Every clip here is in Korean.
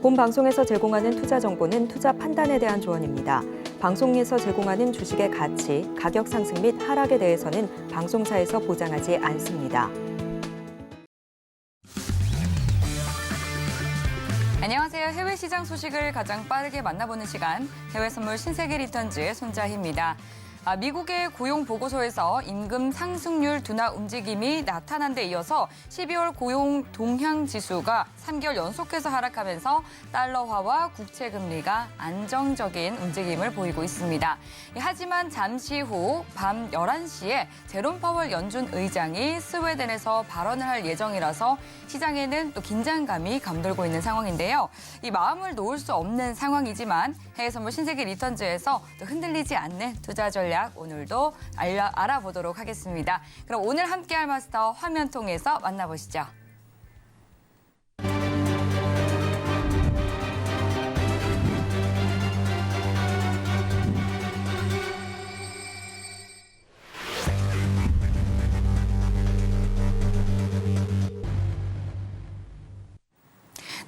본 방송에서 제공하는 투자 정보는 투자 판단에 대한 조언입니다. 방송에서 제공하는 주식의 가치, 가격 상승 및 하락에 대해서는 방송사에서 보장하지 않습니다. 안녕하세요. 해외 시장 소식을 가장 빠르게 만나보는 시간, 해외 선물 신세계 리턴즈의 손자희입니다. 미국의 고용 보고서에서 임금 상승률 둔화 움직임이 나타난 데 이어서 12월 고용 동향 지수가 3개월 연속해서 하락하면서 달러화와 국채 금리가 안정적인 움직임을 보이고 있습니다. 하지만 잠시 후 밤 11시에 제롬 파월 연준 의장이 스웨덴에서 발언을 할 예정이라서 시장에는 또 긴장감이 감돌고 있는 상황인데요. 이 마음을 놓을 수 없는 상황이지만 해외 선물 신세계 리턴즈에서 또 흔들리지 않는 투자 전략 오늘도 알아보도록 하겠습니다. 그럼 오늘 함께할 마스터 화면 통해서 만나보시죠.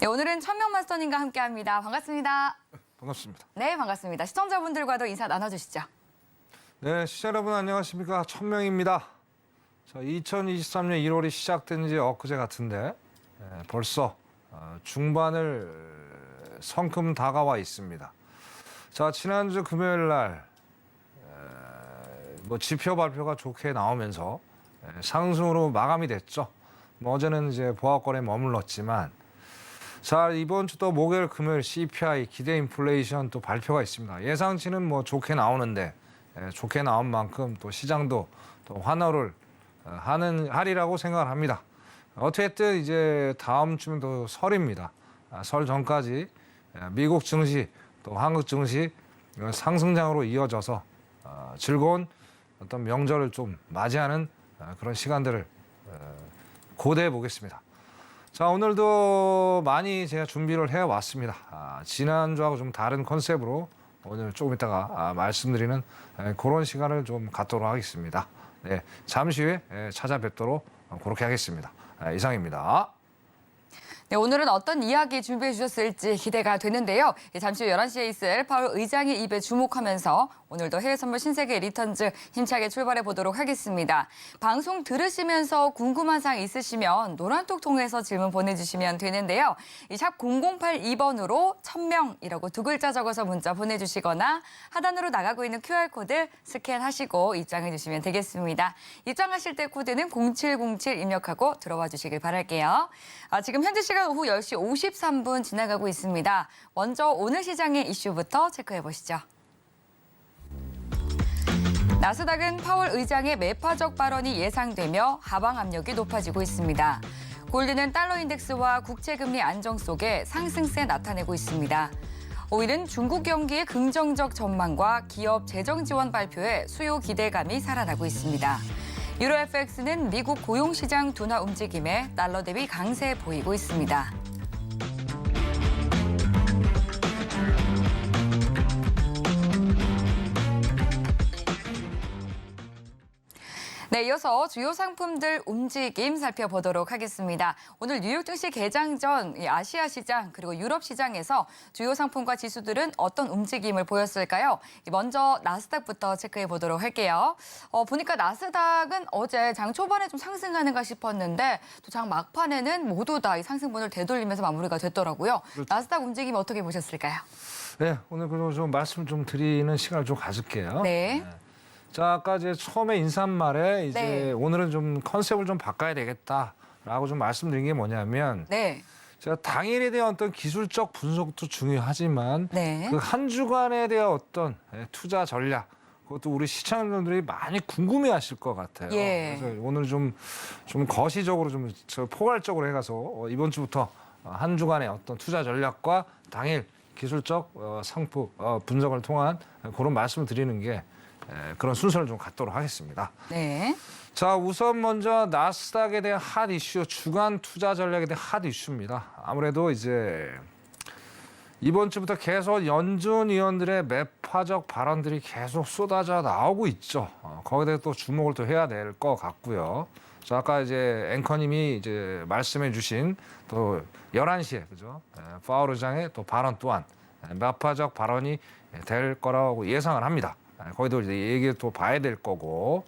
네, 오늘은 천명 마스터님과 함께합니다. 반갑습니다. 반갑습니다. 네, 반갑습니다. 시청자분들과도 인사 나눠주시죠. 네, 시청자 여러분 안녕하십니까. 천명입니다. 자, 2023년 1월이 시작된 지 엊그제 같은데 벌써 중반을 성큼 다가와 있습니다. 자, 지난주 금요일 날 지표 발표가 좋게 나오면서 상승으로 마감이 됐죠. 어제는 이제 보합권에 머물렀지만 자, 이번 주 또 목요일, 금요일 CPI 기대 인플레이션 또 발표가 있습니다. 예상치는 좋게 나오는데 좋게 나온 만큼 또 시장도 또 환호를 하리라고 생각을 합니다. 어쨌든 이제 다음 주면 또 설입니다. 설 전까지 미국 증시 또 한국 증시 상승장으로 이어져서 즐거운 어떤 명절을 좀 맞이하는 그런 시간들을 고대해 보겠습니다. 자, 오늘도 많이 제가 준비를 해왔습니다. 지난주하고 좀 다른 컨셉으로 오늘 조금 이따가 말씀드리는 그런 시간을 좀 갖도록 하겠습니다. 네, 잠시 후에 찾아뵙도록 그렇게 하겠습니다. 이상입니다. 네, 오늘은 어떤 이야기 준비해 주셨을지 기대가 되는데요. 잠시 후 11시에 있을 파월 의장의 입에 주목하면서 오늘도 해외 선물 신세계 리턴즈 힘차게 출발해 보도록 하겠습니다. 방송 들으시면서 궁금한 사항 있으시면 노란톡 통해서 질문 보내주시면 되는데요. 샵 0082번으로 천명이라고 두 글자 적어서 문자 보내주시거나 하단으로 나가고 있는 QR코드 스캔하시고 입장해 주시면 되겠습니다. 입장하실 때 코드는 0707 입력하고 들어와 주시길 바랄게요. 지금 현재 시간 오후 10시 53분 지나가고 있습니다. 먼저 오늘 시장의 이슈부터 체크해 보시죠. 나스닥은 파월 의장의 매파적 발언이 예상되며 하방 압력이 높아지고 있습니다. 골드는 달러 인덱스와 국채금리 안정 속에 상승세 나타내고 있습니다. 오일은 중국 경기의 긍정적 전망과 기업 재정 지원 발표에 수요 기대감이 살아나고 있습니다. 유로 FX는 미국 고용시장 둔화 움직임에 달러 대비 강세 보이고 있습니다. 네, 이어서 주요 상품들 움직임 살펴보도록 하겠습니다. 오늘 뉴욕 증시 개장 전 아시아 시장 그리고 유럽 시장에서 주요 상품과 지수들은 어떤 움직임을 보였을까요? 먼저 나스닥부터 체크해 보도록 할게요. 보니까 나스닥은 어제 장 초반에 좀 상승하는가 싶었는데 또 장 막판에는 모두 다 이 상승분을 되돌리면서 마무리가 됐더라고요. 그렇죠. 나스닥 움직임 어떻게 보셨을까요? 네, 오늘 그래도 좀 말씀 좀 드리는 시간을 좀 가질게요. 네. 자, 아까 이제 처음에 인사말에 이제 네. 오늘은 좀 컨셉을 좀 바꿔야 되겠다라고 좀 말씀드린 게 뭐냐면 네. 제가 당일에 대한 어떤 기술적 분석도 중요하지만 네. 그 한 주간에 대한 어떤 투자 전략 그것도 우리 시청자분들이 많이 궁금해하실 것 같아요. 예. 그래서 오늘 좀 거시적으로 좀 포괄적으로 해가서 이번 주부터 한 주간의 어떤 투자 전략과 당일 기술적 상품 분석을 통한 그런 말씀을 드리는 게 그런 순서를 좀 갖도록 하겠습니다. 네. 자, 우선 먼저 나스닥에 대한 핫 이슈, 주간 투자 전략에 대한 핫 이슈입니다. 아무래도 이제 이번 주부터 계속 연준 위원들의 매파적 발언들이 계속 쏟아져 나오고 있죠. 거기에 대해서 또 주목을 또 해야 될 것 같고요. 자, 아까 이제 앵커님이 이제 말씀해 주신 또 11시에 그죠? 파월 의장의 또 발언 또한 매파적 발언이 될 거라고 예상을 합니다. 거기도 이제 얘기 또 봐야 될 거고.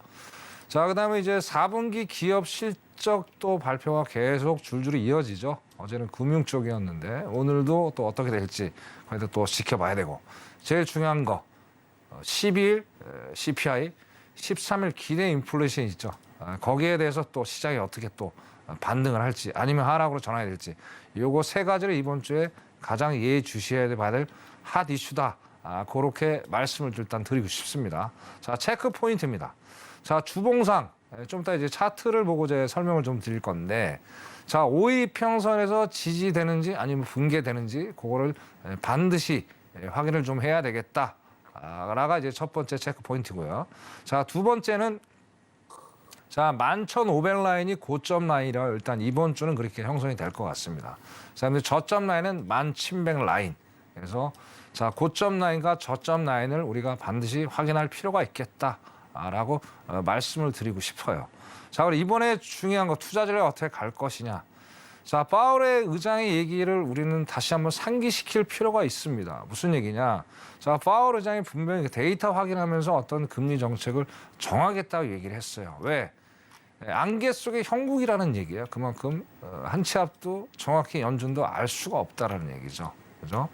자, 그다음에 이제 4분기 기업 실적도 발표가 계속 줄줄이 이어지죠. 어제는 금융 쪽이었는데 오늘도 또 어떻게 될지 거기도 또 지켜봐야 되고. 제일 중요한 거 12일 CPI, 13일 기대 인플레이션 있죠. 거기에 대해서 또 시장이 어떻게 또 반등을 할지 아니면 하락으로 전환이 될지 요거 세 가지를 이번 주에 가장 예의주시해야 될 핫 이슈다. 그렇게 말씀을 일단 드리고 싶습니다. 자, 체크 포인트입니다. 자, 주봉상 좀 이따 이제 차트를 보고 이제 설명을 좀 드릴 건데, 자, 5일평선에서 지지되는지 아니면 붕괴되는지 그거를 반드시 확인을 좀 해야 되겠다. 라가 이제 첫 번째 체크 포인트고요. 자, 두 번째는 자, 11,500라인이 고점 라인이라 일단 이번 주는 그렇게 형성이 될 것 같습니다. 자, 근데 저점 라인은 11,100라인. 그래서 자, 고점 라인과 저점 라인을 우리가 반드시 확인할 필요가 있겠다라고 말씀을 드리고 싶어요. 자, 그럼 이번에 중요한 거 투자 전략 어떻게 갈 것이냐. 자, 파월의 의장의 얘기를 우리는 다시 한번 상기시킬 필요가 있습니다. 무슨 얘기냐. 자, 파월 의장이 분명히 데이터 확인하면서 어떤 금리 정책을 정하겠다고 얘기를 했어요. 왜? 안개 속의 형국이라는 얘기예요. 그만큼 한 치 앞도 정확히 연준도 알 수가 없다라는 얘기죠. 그죠?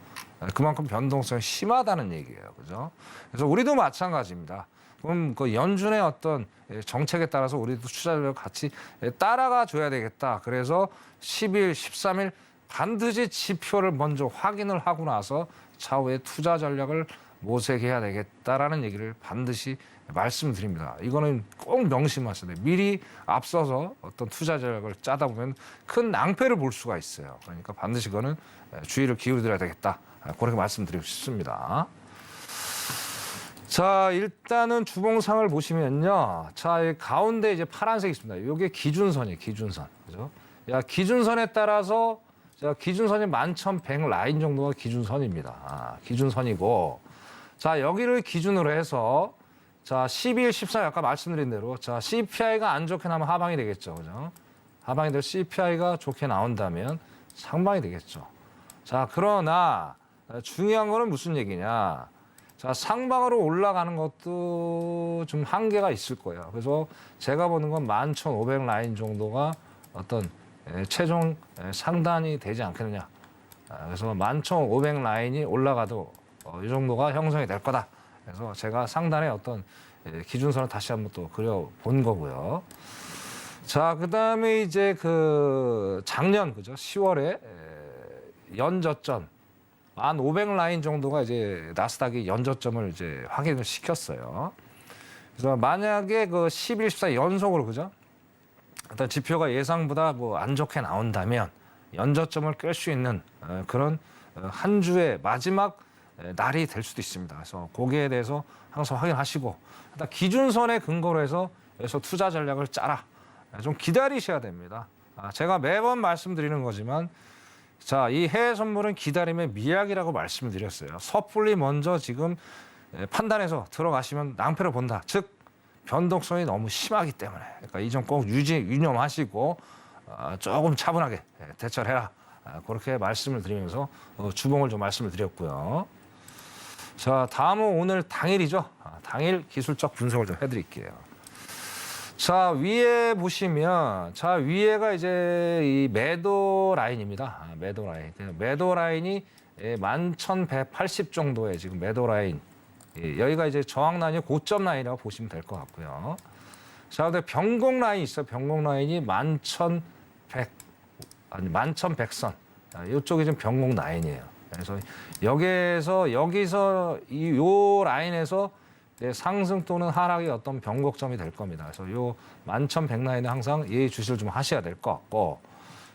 그만큼 변동성이 심하다는 얘기예요. 그죠? 그래서 우리도 마찬가지입니다. 그럼 그 연준의 어떤 정책에 따라서 우리도 투자를 같이 따라가 줘야 되겠다. 그래서 10일, 13일 반드시 지표를 먼저 확인을 하고 나서 차후에 투자 전략을 모색해야 되겠다라는 얘기를 반드시 말씀드립니다. 이거는 꼭 명심하셔야 돼요. 미리 앞서서 어떤 투자 전략을 짜다 보면 큰 낭패를 볼 수가 있어요. 그러니까 반드시 그거는 주의를 기울여야 되겠다. 그렇게 말씀드리고 싶습니다. 자, 일단은 주봉상을 보시면요. 자, 이 가운데 이제 파란색이 있습니다. 이게 기준선이에요, 기준선. 그죠? 야, 기준선에 따라서 자, 기준선이 11,100 라인 정도가 기준선입니다. 기준선이고. 자, 여기를 기준으로 해서 자, 12일, 14일 아까 말씀드린 대로 자, CPI가 안 좋게 나면 하방이 되겠죠. 그죠? 하방이 될 CPI가 좋게 나온다면 상방이 되겠죠. 자, 그러나 중요한 거는 무슨 얘기냐. 자, 상방으로 올라가는 것도 좀 한계가 있을 거예요. 그래서 제가 보는 건 11,500 라인 정도가 어떤 최종 상단이 되지 않겠느냐. 그래서 11,500 라인이 올라가도 이 정도가 형성이 될 거다. 그래서 제가 상단에 어떤 기준선을 다시 한번 또 그려본 거고요. 자, 그 다음에 이제 그 작년, 그죠? 10월에 연저점 1,500 라인 정도가 이제 나스닥이 연저점을 이제 확인을 시켰어요. 그래서 만약에 그 11, 14 연속으로, 그죠? 어떤 지표가 예상보다 뭐 안 좋게 나온다면 연저점을 깰 수 있는 그런 한 주의 마지막 날이 될 수도 있습니다. 그래서 거기에 대해서 항상 확인하시고 일단 기준선에 근거로 해서 여기서 투자 전략을 짜라. 좀 기다리셔야 됩니다. 제가 매번 말씀드리는 거지만 자, 이 해외 선물은 기다림의 미학이라고 말씀을 드렸어요. 섣불리 먼저 지금 판단해서 들어가시면 낭패를 본다. 즉 변동성이 너무 심하기 때문에 그러니까 이 점 꼭 유념하시고 조금 차분하게 대처를 해라. 그렇게 말씀을 드리면서 주봉을 좀 말씀을 드렸고요. 자, 다음은 오늘 당일이죠. 당일 기술적 분석을 좀 해드릴게요. 자, 위에 보시면 자, 위에가 이제 이 매도 라인입니다. 매도 라인. 매도 라인이 11,180 정도의 지금 매도 라인. 여기가 이제 저항 라인이 고점 라인이라고 보시면 될 것 같고요. 자, 근데 변곡 라인이 있어요. 변곡 라인이 11,100선. 이쪽이 지금 변곡 라인이에요. 그래서 여기서 요 라인에서 상승 또는 하락의 어떤 변곡점이 될 겁니다. 그래서 요 11,100 라인은 항상 예의주시를 좀 하셔야 될 것 같고,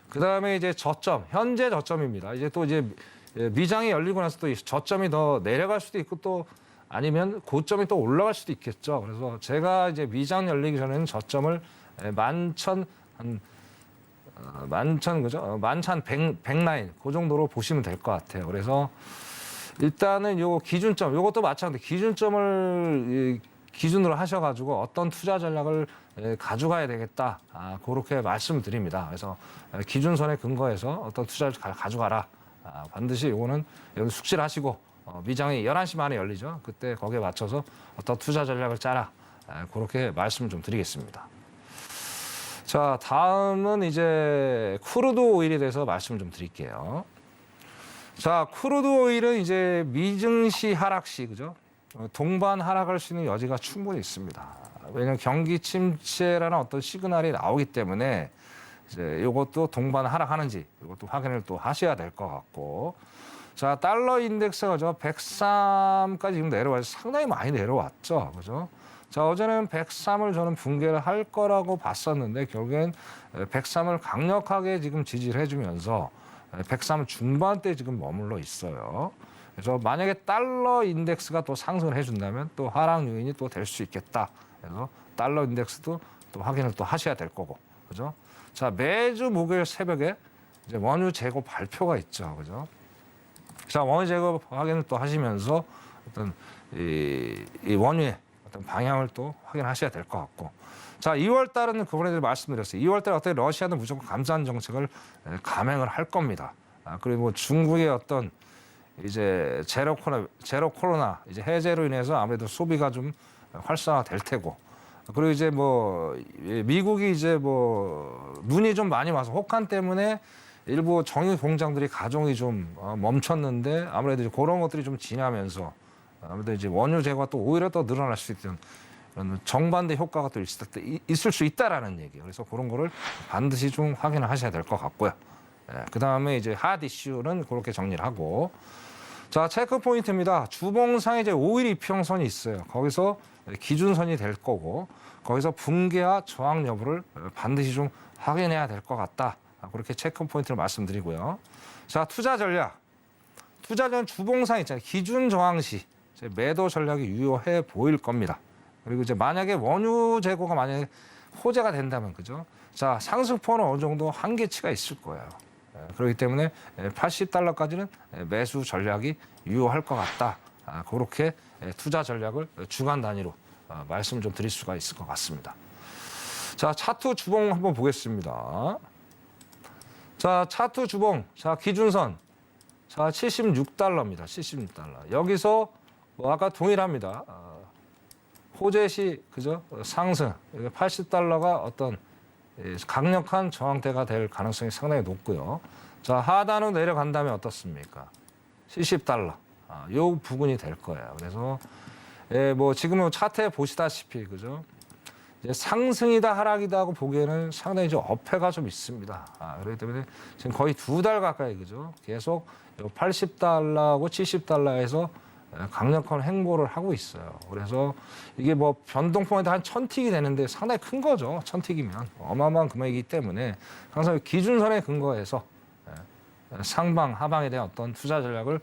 그 다음에 이제 저점, 현재 저점입니다. 이제 또 이제 미장이 열리고 나서 또 저점이 더 내려갈 수도 있고 또 아니면 고점이 또 올라갈 수도 있겠죠. 그래서 제가 이제 미장 열리기 전에는 저점을 11,000 만천 그죠? 만천 100라인 그 정도로 보시면 될 것 같아요. 그래서 일단은 요 기준점, 요것도 마찬가지 기준점을 기준으로 하셔가지고 어떤 투자 전략을 가져가야 되겠다. 그렇게 말씀을 드립니다. 그래서 기준선에 근거해서 어떤 투자를 가져가라. 반드시 요거는 여기 숙지를 하시고 미장이 11시 반에 열리죠. 그때 거기에 맞춰서 어떤 투자 전략을 짜라. 그렇게 말씀을 좀 드리겠습니다. 자, 다음은 이제 크루드 오일에 대해서 말씀을 좀 드릴게요. 자, 크루드 오일은 이제 미증시 하락시, 그죠? 동반 하락할 수 있는 여지가 충분히 있습니다. 왜냐하면 경기 침체라는 어떤 시그널이 나오기 때문에 이제 이것도 동반 하락하는지 이것도 확인을 또 하셔야 될 것 같고. 자, 달러 인덱스가 저 103까지 지금 내려와서 상당히 많이 내려왔죠. 그죠? 자, 어제는 103을 저는 붕괴를 할 거라고 봤었는데 결국엔 103을 강력하게 지금 지지를 해주면서 103 중반대 지금 머물러 있어요. 그래서 만약에 달러 인덱스가 또 상승을 해준다면 또 하락 요인이 또 될 수 있겠다. 그래서 달러 인덱스도 또 확인을 또 하셔야 될 거고, 그죠? 자, 매주 목요일 새벽에 이제 원유 재고 발표가 있죠, 그죠? 자, 원유 재고 확인을 또 하시면서 어떤 이 원유의 어떤 방향을 또 확인하셔야 될 것 같고. 자, 2월 달은 그번에 말씀드렸어요. 2월 달에 어떻게 러시아는 무조건 감산 정책을 감행을 할 겁니다. 그리고 중국의 어떤 이제 제로 코로나 이제 해제로 인해서 아무래도 소비가 좀 활성화될 테고, 그리고 이제 뭐 미국이 이제 뭐 눈이 좀 많이 와서 혹한 때문에 일부 정유 공장들이 가동이 좀 멈췄는데 아무래도 이제 그런 것들이 좀 지나면서 아무래도 이제 원유 재고가 또 오히려 더 늘어날 수 있는 이런 정반대 효과가 또 있을 수 있다라는 얘기예요. 그래서 그런 거를 반드시 좀 확인을 하셔야 될 것 같고요. 그 다음에 이제 핫 이슈는 그렇게 정리를 하고. 자, 체크 포인트입니다. 주봉상에 이제 5일 이평선이 있어요. 거기서 기준선이 될 거고, 거기서 붕괴와 저항 여부를 반드시 좀 확인해야 될 것 같다. 그렇게 체크 포인트를 말씀드리고요. 자, 투자 전략. 투자 전략 주봉상 있잖아요. 기준 저항시 매도 전략이 유효해 보일 겁니다. 그리고 이제 만약에 원유 재고가 만약에 호재가 된다면, 그죠? 자, 상승폭은 어느 정도 한계치가 있을 거예요. 그렇기 때문에 80달러까지는 매수 전략이 유효할 것 같다. 그렇게 투자 전략을 주간 단위로 말씀을 좀 드릴 수가 있을 것 같습니다. 자, 차트 주봉 한번 보겠습니다. 자, 차트 주봉. 자, 기준선. 자, 76달러입니다. 76달러. 여기서 뭐 아까 동일합니다. 호재시, 그죠? 상승. 80달러가 어떤 강력한 저항대가 될 가능성이 상당히 높고요. 자, 하단으로 내려간다면 어떻습니까? 70달러. 요 부분이 될 거예요. 그래서 뭐 지금 차트에 보시다시피, 그죠? 이제 상승이다 하락이다 하고 보기에는 상당히 좀 어폐가 좀 있습니다. 그렇기 때문에 지금 거의 2달 가까이, 그죠? 계속 80달러하고 70달러에서 강력한 행보를 하고 있어요. 그래서 이게 뭐 변동 포인트 한 1000틱이 되는데 상당히 큰 거죠. 1000틱이면 어마어마한 금액이기 때문에 항상 기준선에 근거해서 상방 하방에 대한 어떤 투자 전략을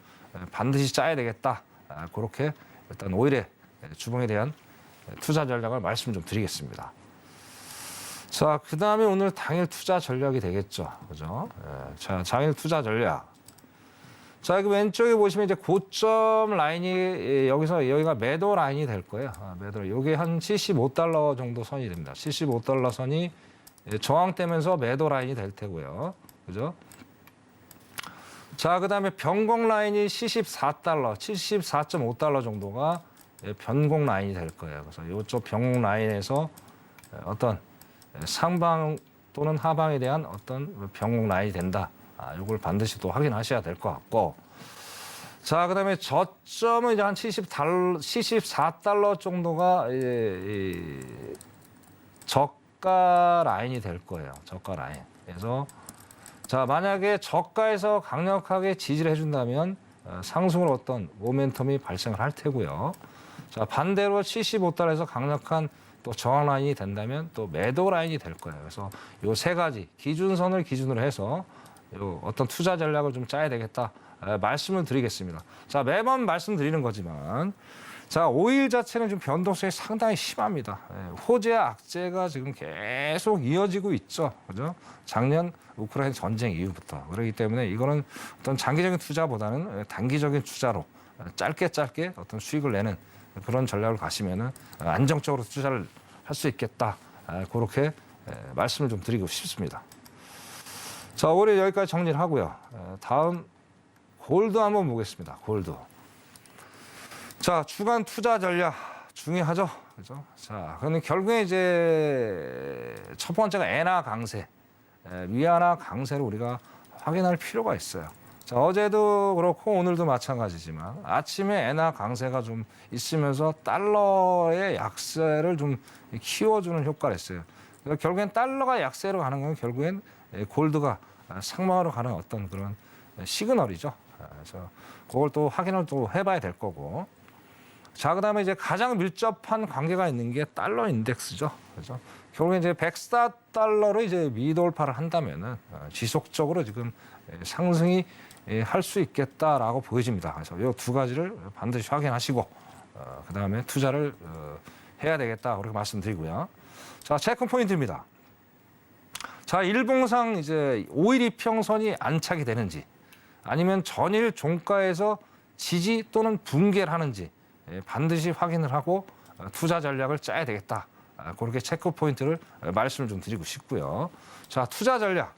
반드시 짜야 되겠다. 그렇게 일단 오일의 주봉에 대한 투자 전략을 말씀 좀 드리겠습니다. 자, 그 다음에 오늘 당일 투자 전략이 되겠죠. 그죠? 자, 당일 투자 전략. 자, 여기 왼쪽에 보시면 이제 고점 라인이 여기가 매도 라인이 될 거예요. 매도. 이게 한 75달러 정도 선이 됩니다. 75달러 선이 저항되면서 매도 라인이 될 테고요. 그죠? 자, 그다음에 변곡 라인이 74달러, 74.5달러 정도가 변곡 라인이 될 거예요. 그래서 이쪽 변곡 라인에서 어떤 상방 또는 하방에 대한 어떤 변곡 라인이 된다. 이걸 반드시 또 확인하셔야 될 것 같고. 자, 그다음에 저점은 이제 한 74달러 정도가 저가 라인이 될 거예요. 저가 라인. 그래서 자, 만약에 저가에서 강력하게 지지를 해준다면 상승으로 어떤 모멘텀이 발생을 할 테고요. 자, 반대로 75달러에서 강력한 또 저항 라인이 된다면 또 매도 라인이 될 거예요. 그래서 이 세 가지 기준선을 기준으로 해서 어떤 투자 전략을 좀 짜야 되겠다 말씀을 드리겠습니다. 자, 매번 말씀드리는 거지만 자, 오일 자체는 좀 변동성이 상당히 심합니다. 호재 악재가 지금 계속 이어지고 있죠. 그죠? 작년 우크라이나 전쟁 이후부터. 그렇기 때문에 이거는 어떤 장기적인 투자보다는 단기적인 투자로 짧게 어떤 수익을 내는 그런 전략을 가시면은 안정적으로 투자를 할 수 있겠다. 그렇게 말씀을 좀 드리고 싶습니다. 자, 올해 여기까지 정리를 하고요. 다음 골드 한번 보겠습니다. 골드. 자, 주간 투자 전략 중요하죠. 그죠? 자, 근데 결국에 이제 첫 번째가 엔화 강세, 위안화 강세를 우리가 확인할 필요가 있어요. 자, 어제도 그렇고 오늘도 마찬가지지만 아침에 엔화 강세가 좀 있으면서 달러의 약세를 좀 키워주는 효과를 했어요. 그러니까 결국엔 달러가 약세로 가는 건 결국엔 골드가 상방으로 가는 어떤 그런 시그널이죠. 그래서 그걸 또 확인을 또 해봐야 될 거고. 자, 그다음에 이제 가장 밀접한 관계가 있는 게 달러 인덱스죠. 그래서 결국에 이제 104달러로 이제 미돌파를 한다면은 지속적으로 지금 상승이 할 수 있겠다라고 보여집니다. 그래서 이 두 가지를 반드시 확인하시고 그다음에 투자를 해야 되겠다 그렇게 말씀드리고요. 자, 체크 포인트입니다. 자, 일봉상 이제 5일 이평선이 안착이 되는지 아니면 전일 종가에서 지지 또는 붕괴를 하는지 반드시 확인을 하고 투자 전략을 짜야 되겠다. 그렇게 체크 포인트를 말씀을 좀 드리고 싶고요. 자, 투자 전략.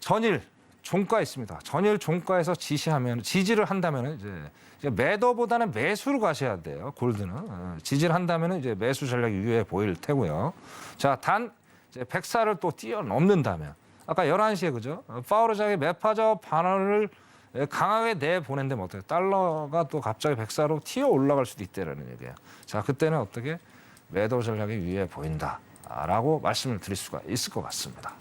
전일 종가 있습니다. 전일 종가에서 지지를 한다면 이제 매도보다는 매수로 가셔야 돼요. 골드는 지지를 한다면 이제 매수 전략이 유효해 보일 테고요. 자, 단 이제 104를 또 뛰어넘는다면 아까 11시에 그죠? 파우르장의 매파저 반환을 강하게 내보낸다면 어때요? 달러가 또 갑자기 104로 튀어 올라갈 수도 있다라는 얘기예요. 자, 그때는 어떻게 매도 전략이 유효해 보인다라고 말씀을 드릴 수가 있을 것 같습니다.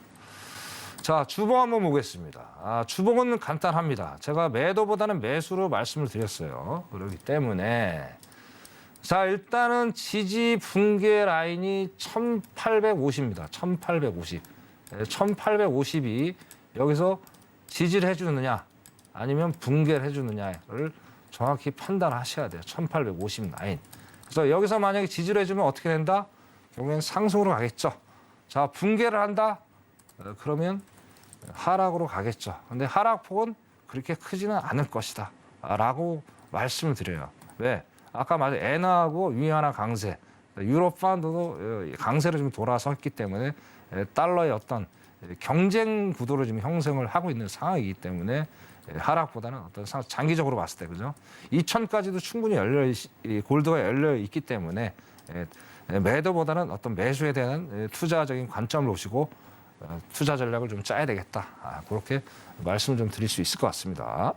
자, 주봉 한번 보겠습니다. 주봉은 간단합니다. 제가 매도보다는 매수로 말씀을 드렸어요. 그렇기 때문에 자, 일단은 지지 붕괴 라인이 1850입니다. 1850. 1850이 여기서 지지를 해주느냐 아니면 붕괴를 해주느냐를 정확히 판단하셔야 돼요. 1850 라인. 그래서 여기서 만약에 지지를 해주면 어떻게 된다? 결국엔 상승으로 가겠죠. 자, 붕괴를 한다? 그러면 하락으로 가겠죠. 근데 하락폭은 그렇게 크지는 않을 것이다. 라고 말씀을 드려요. 왜? 아까 말한 엔화하고 위안화 강세, 유로 파운드도 강세로 좀 돌아섰기 때문에 달러의 어떤 경쟁 구도를 지금 형성을 하고 있는 상황이기 때문에 하락보다는 어떤 장기적으로 봤을 때 그죠? 2000까지도 충분히 골드가 열려 있기 때문에 매도보다는 어떤 매수에 대한 투자적인 관점을 보시고 투자 전략을 좀 짜야 되겠다. 그렇게 말씀을 좀 드릴 수 있을 것 같습니다.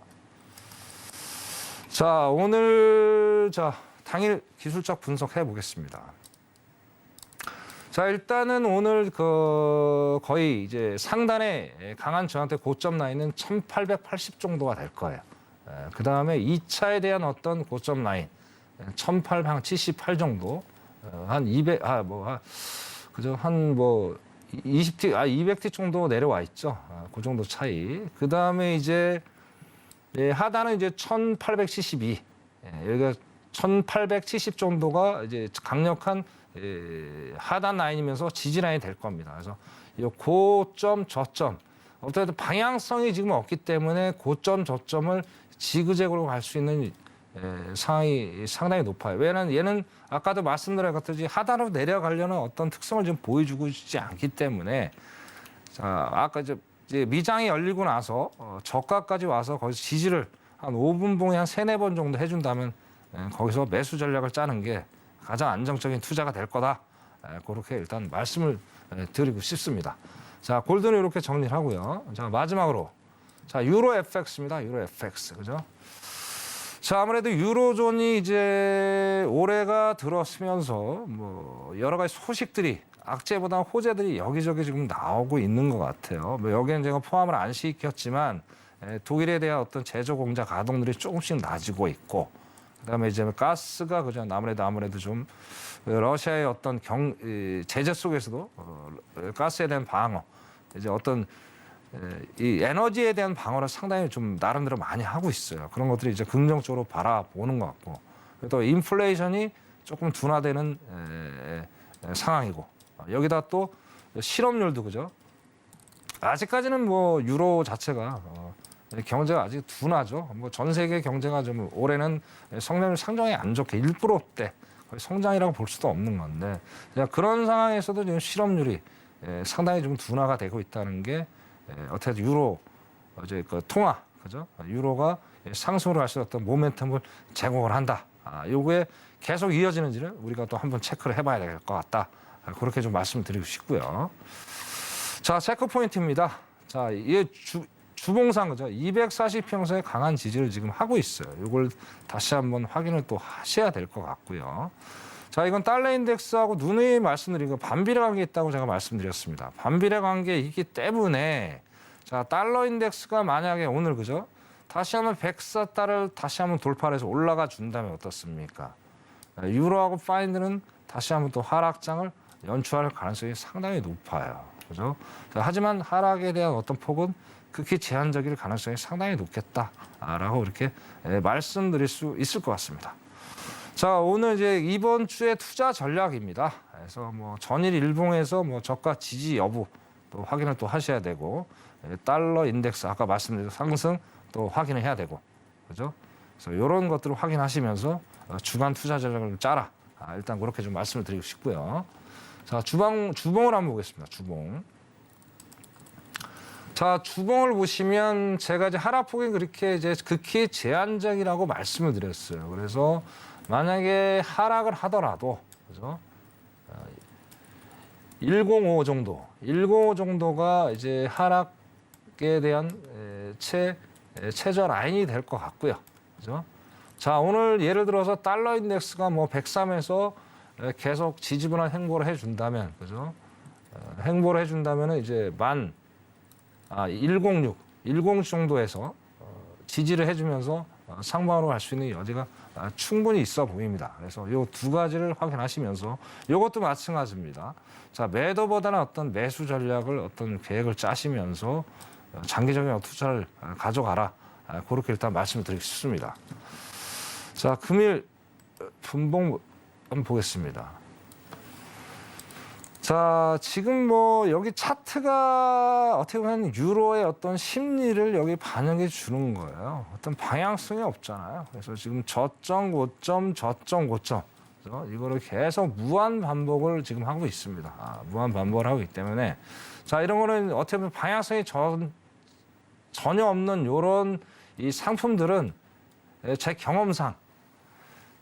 자, 오늘 당일 기술적 분석해 보겠습니다. 자, 일단은 오늘 거의 이제 상단에 강한 저항대 고점 라인은 1880 정도가 될 거예요. 그 다음에 2차에 대한 어떤 고점 라인 1878 정도, 한 200, 그죠? 한 20T, 200T 정도 내려와 있죠. 그 정도 차이. 그 다음에 이제 하단은 이제 1872. 여기가 1870 정도가 이제 강력한 하단 라인이면서 지지 라인이 될 겁니다. 그래서 이 고점, 저점. 어쨌든 방향성이 지금 없기 때문에 고점, 저점을 지그재그로 갈 수 있는 상황이 상당히 높아요. 왜냐하면 얘는 아까도 말씀드렸듯이 하단으로 내려가려는 어떤 특성을 지금 보여주고 있지 않기 때문에 자, 아까 이제 미장이 열리고 나서 저가까지 와서 거기서 지지를 한 5분 봉에 한 3-4번 정도 해준다면 거기서 매수 전략을 짜는 게 가장 안정적인 투자가 될 거다. 그렇게 일단 말씀을 드리고 싶습니다. 자, 골드는 이렇게 정리를 하고요. 자, 마지막으로 자, 유로 FX입니다. 유로 FX. 그죠? 자, 아무래도 유로존이 이제 올해가 들어서면서 여러 가지 소식들이 악재보다 호재들이 여기저기 지금 나오고 있는 것 같아요. 여기는 제가 포함을 안 시켰지만 독일에 대한 어떤 제조 공장 가동률이 조금씩 낮아지고 있고, 그다음에 이제 가스가 그죠? 아무래도 좀 러시아의 어떤 제재 속에서도 가스에 대한 방어, 이제 어떤 이 에너지에 대한 방어를 상당히 좀 나름대로 많이 하고 있어요. 그런 것들이 이제 긍정적으로 바라보는 것 같고, 또 인플레이션이 조금 둔화되는 상황이고 여기다 또 실업률도 그죠? 아직까지는 뭐 유로 자체가 경제가 아직 둔하죠. 뭐 전 세계 경제가 좀 올해는 성장률 상당히 안 좋게 1%대 거의 성장이라고 볼 수도 없는 건데 그런 상황에서도 지금 실업률이 상당히 좀 둔화가 되고 있다는 게 어떻게 유로 이제 그 통화 그죠? 유로가 상승으로 갈 수 있는 어떤 모멘텀을 제공을 한다. 요게 계속 이어지는지를 우리가 또 한번 체크를 해봐야 될 것 같다. 그렇게 좀 말씀드리고 싶고요. 자, 체크 포인트입니다. 자, 이게 주봉상 그죠? 240평선의 강한 지지를 지금 하고 있어요. 이걸 다시 한번 확인을 또 하셔야 될 것 같고요. 자, 이건 달러 인덱스하고 누누이 말씀드린 거 반비례 관계 있다고 제가 말씀드렸습니다. 반비례 관계 있기 때문에 자, 달러 인덱스가 만약에 오늘 그죠? 다시 한번 104달러를 다시 한번 돌파를 해서 올라가 준다면 어떻습니까? 유로하고 파운드는 다시 한번 또 하락장을 연출할 가능성이 상당히 높아요. 그죠? 자, 하지만 하락에 대한 어떤 폭은 극히 제한적일 가능성이 상당히 높겠다라고 이렇게 말씀드릴 수 있을 것 같습니다. 자, 오늘 이제 이번 주의 투자 전략입니다. 그래서 뭐 전일 일봉에서 뭐 저가 지지 여부 또 확인을 또 하셔야 되고 달러 인덱스 아까 말씀드린 상승 또 확인을 해야 되고 그죠? 그래서 이런 것들을 확인하시면서 주간 투자 전략을 짜라. 일단 그렇게 좀 말씀을 드리고 싶고요. 자, 주봉을 한번 보겠습니다. 주봉. 자, 주봉을 보시면 제가 이제 하락폭이 그렇게 이제 극히 제한적이라고 말씀을 드렸어요. 그래서 만약에 하락을 하더라도 그죠? 105 정도, 105 정도가 이제 하락에 대한 최저 라인이 될 것 같고요. 그죠? 자, 오늘 예를 들어서 달러 인덱스가 뭐 103에서 계속 지지분한 행보를 해준다면, 그죠? 행보를 해준다면은 이제 106 정도에서 지지를 해주면서 상방으로 갈 수 있는 여지가 충분히 있어 보입니다. 그래서 이 두 가지를 확인하시면서 이것도 마찬가지입니다. 자, 매도보다는 어떤 매수 전략을 어떤 계획을 짜시면서 장기적인 투자를 가져가라. 그렇게 일단 말씀을 드리고 싶습니다. 자, 금일 분봉 한번 보겠습니다. 자, 지금 뭐 여기 차트가 어떻게 보면 유로의 어떤 심리를 여기 반영해 주는 거예요. 어떤 방향성이 없잖아요. 그래서 지금 저점, 고점, 저점, 고점. 이거를 계속 무한 반복을 지금 하고 있습니다. 무한 반복을 하고 있기 때문에 자, 이런 거는 어떻게 보면 방향성이 전혀 없는 이런 이 상품들은 제 경험상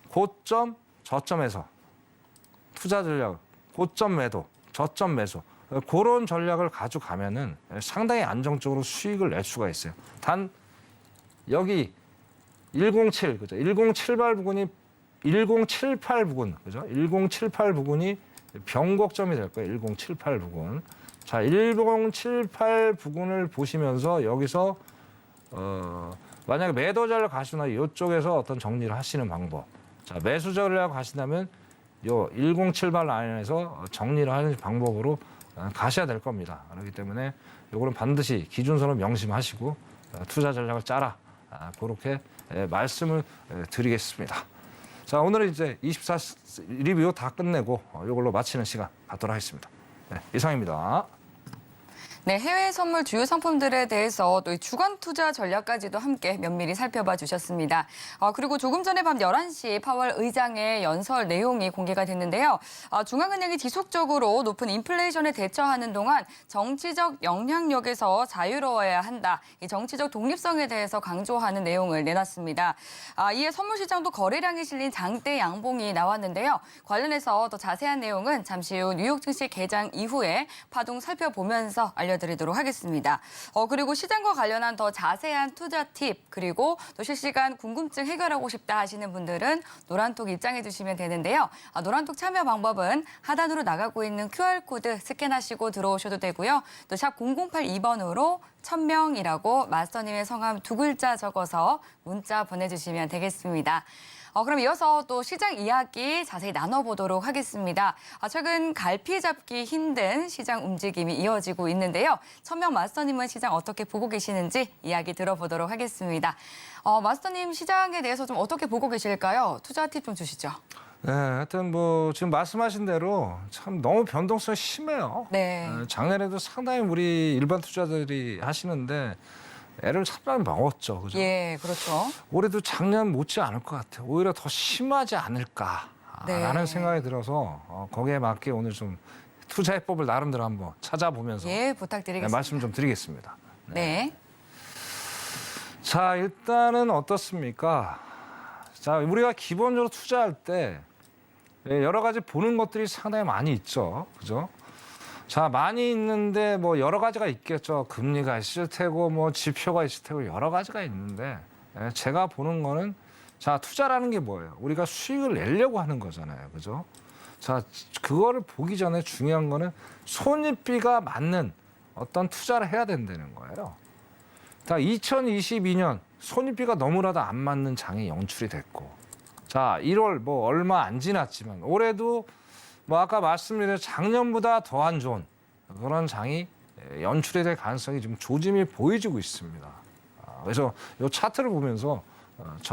고점, 저점에서 투자 전략, 고점 매도, 저점 매수 그런 전략을 가져가면은 상당히 안정적으로 수익을 낼 수가 있어요. 단 여기 107 그죠? 1078 부근이 1078 부근 그죠? 1078 부근이 변곡점이 될 거예요. 1078 부근. 자, 1078 부근을 보시면서 여기서 만약에 매도 전략 가시나 이쪽에서 어떤 정리를 하시는 방법. 자, 매수 전략 가신다면 요 1078 라인에서 정리를 하는 방법으로 가셔야 될 겁니다. 그렇기 때문에 요거는 반드시 기준선을 명심하시고 투자 전략을 짜라. 그렇게 말씀을 드리겠습니다. 자, 오늘은 이제 24 리뷰 다 끝내고 이걸로 마치는 시간 갖도록 하겠습니다. 네, 이상입니다. 네, 해외 선물 주요 상품들에 대해서 또 주간 투자 전략까지도 함께 면밀히 살펴봐 주셨습니다. 그리고 조금 전에 밤 11시 파월 의장의 연설 내용이 공개가 됐는데요. 중앙은행이 지속적으로 높은 인플레이션에 대처하는 동안 정치적 영향력에서 자유로워야 한다. 이 정치적 독립성에 대해서 강조하는 내용을 내놨습니다. 이에 선물 시장도 거래량이 실린 장대 양봉이 나왔는데요. 관련해서 더 자세한 내용은 잠시 후 뉴욕 증시 개장 이후에 파동 살펴보면서 알려드리도록 하겠습니다. 그리고 시장과 관련한 더 자세한 투자 팁 그리고 또 실시간 궁금증 해결하고 싶다 하시는 분들은 노란톡 입장해 주시면 되는데요. 노란톡 참여 방법은 하단으로 나가고 있는 QR코드 스캔하시고 들어오셔도 되고요. 또 샵 0082번으로 1000명이라고 마스터님의 성함 2글자 적어서 문자 보내주시면 되겠습니다. 그럼 이어서 또 시장 이야기 자세히 나눠보도록 하겠습니다. 최근 갈피 잡기 힘든 시장 움직임이 이어지고 있는데요. 천명 마스터님은 시장 어떻게 보고 계시는지 이야기 들어보도록 하겠습니다. 마스터님 시장에 대해서 좀 어떻게 보고 계실까요? 투자 팁 좀 주시죠. 네, 하여튼 뭐 지금 말씀하신 대로 참 너무 변동성이 심해요. 네. 작년에도 상당히 우리 일반 투자들이 하시는데 애를 상당히 먹었죠, 그죠? 예, 그렇죠. 올해도 작년 못지 않을 것 같아요. 오히려 더 심하지 않을까라는 네. 생각이 들어서 거기에 맞게 오늘 좀 투자 해법을 나름대로 한번 찾아보면서 예, 부탁드리겠습니다. 말씀 좀 드리겠습니다. 네. 자, 일단은 어떻습니까? 자, 우리가 기본적으로 투자할 때 여러 가지 보는 것들이 상당히 많이 있죠. 그죠? 자, 많이 있는데 뭐 여러 가지가 있겠죠. 금리가 있을 테고 뭐 지표가 있을 테고 여러 가지가 있는데 제가 보는 거는 자, 투자라는 게 뭐예요? 우리가 수익을 내려고 하는 거잖아요. 그죠? 자, 그거를 보기 전에 중요한 거는 손익비가 맞는 어떤 투자를 해야 된다는 거예요. 자, 2022년 손익비가 너무나도 안 맞는 장이 연출이 됐고, 자, 1월 뭐 얼마 안 지났지만 올해도 뭐 아까 말씀드린 작년보다 더 안 좋은 그런 장이 연출이 될 가능성이 좀 조짐이 보여지고 있습니다. 그래서 이 차트를 보면서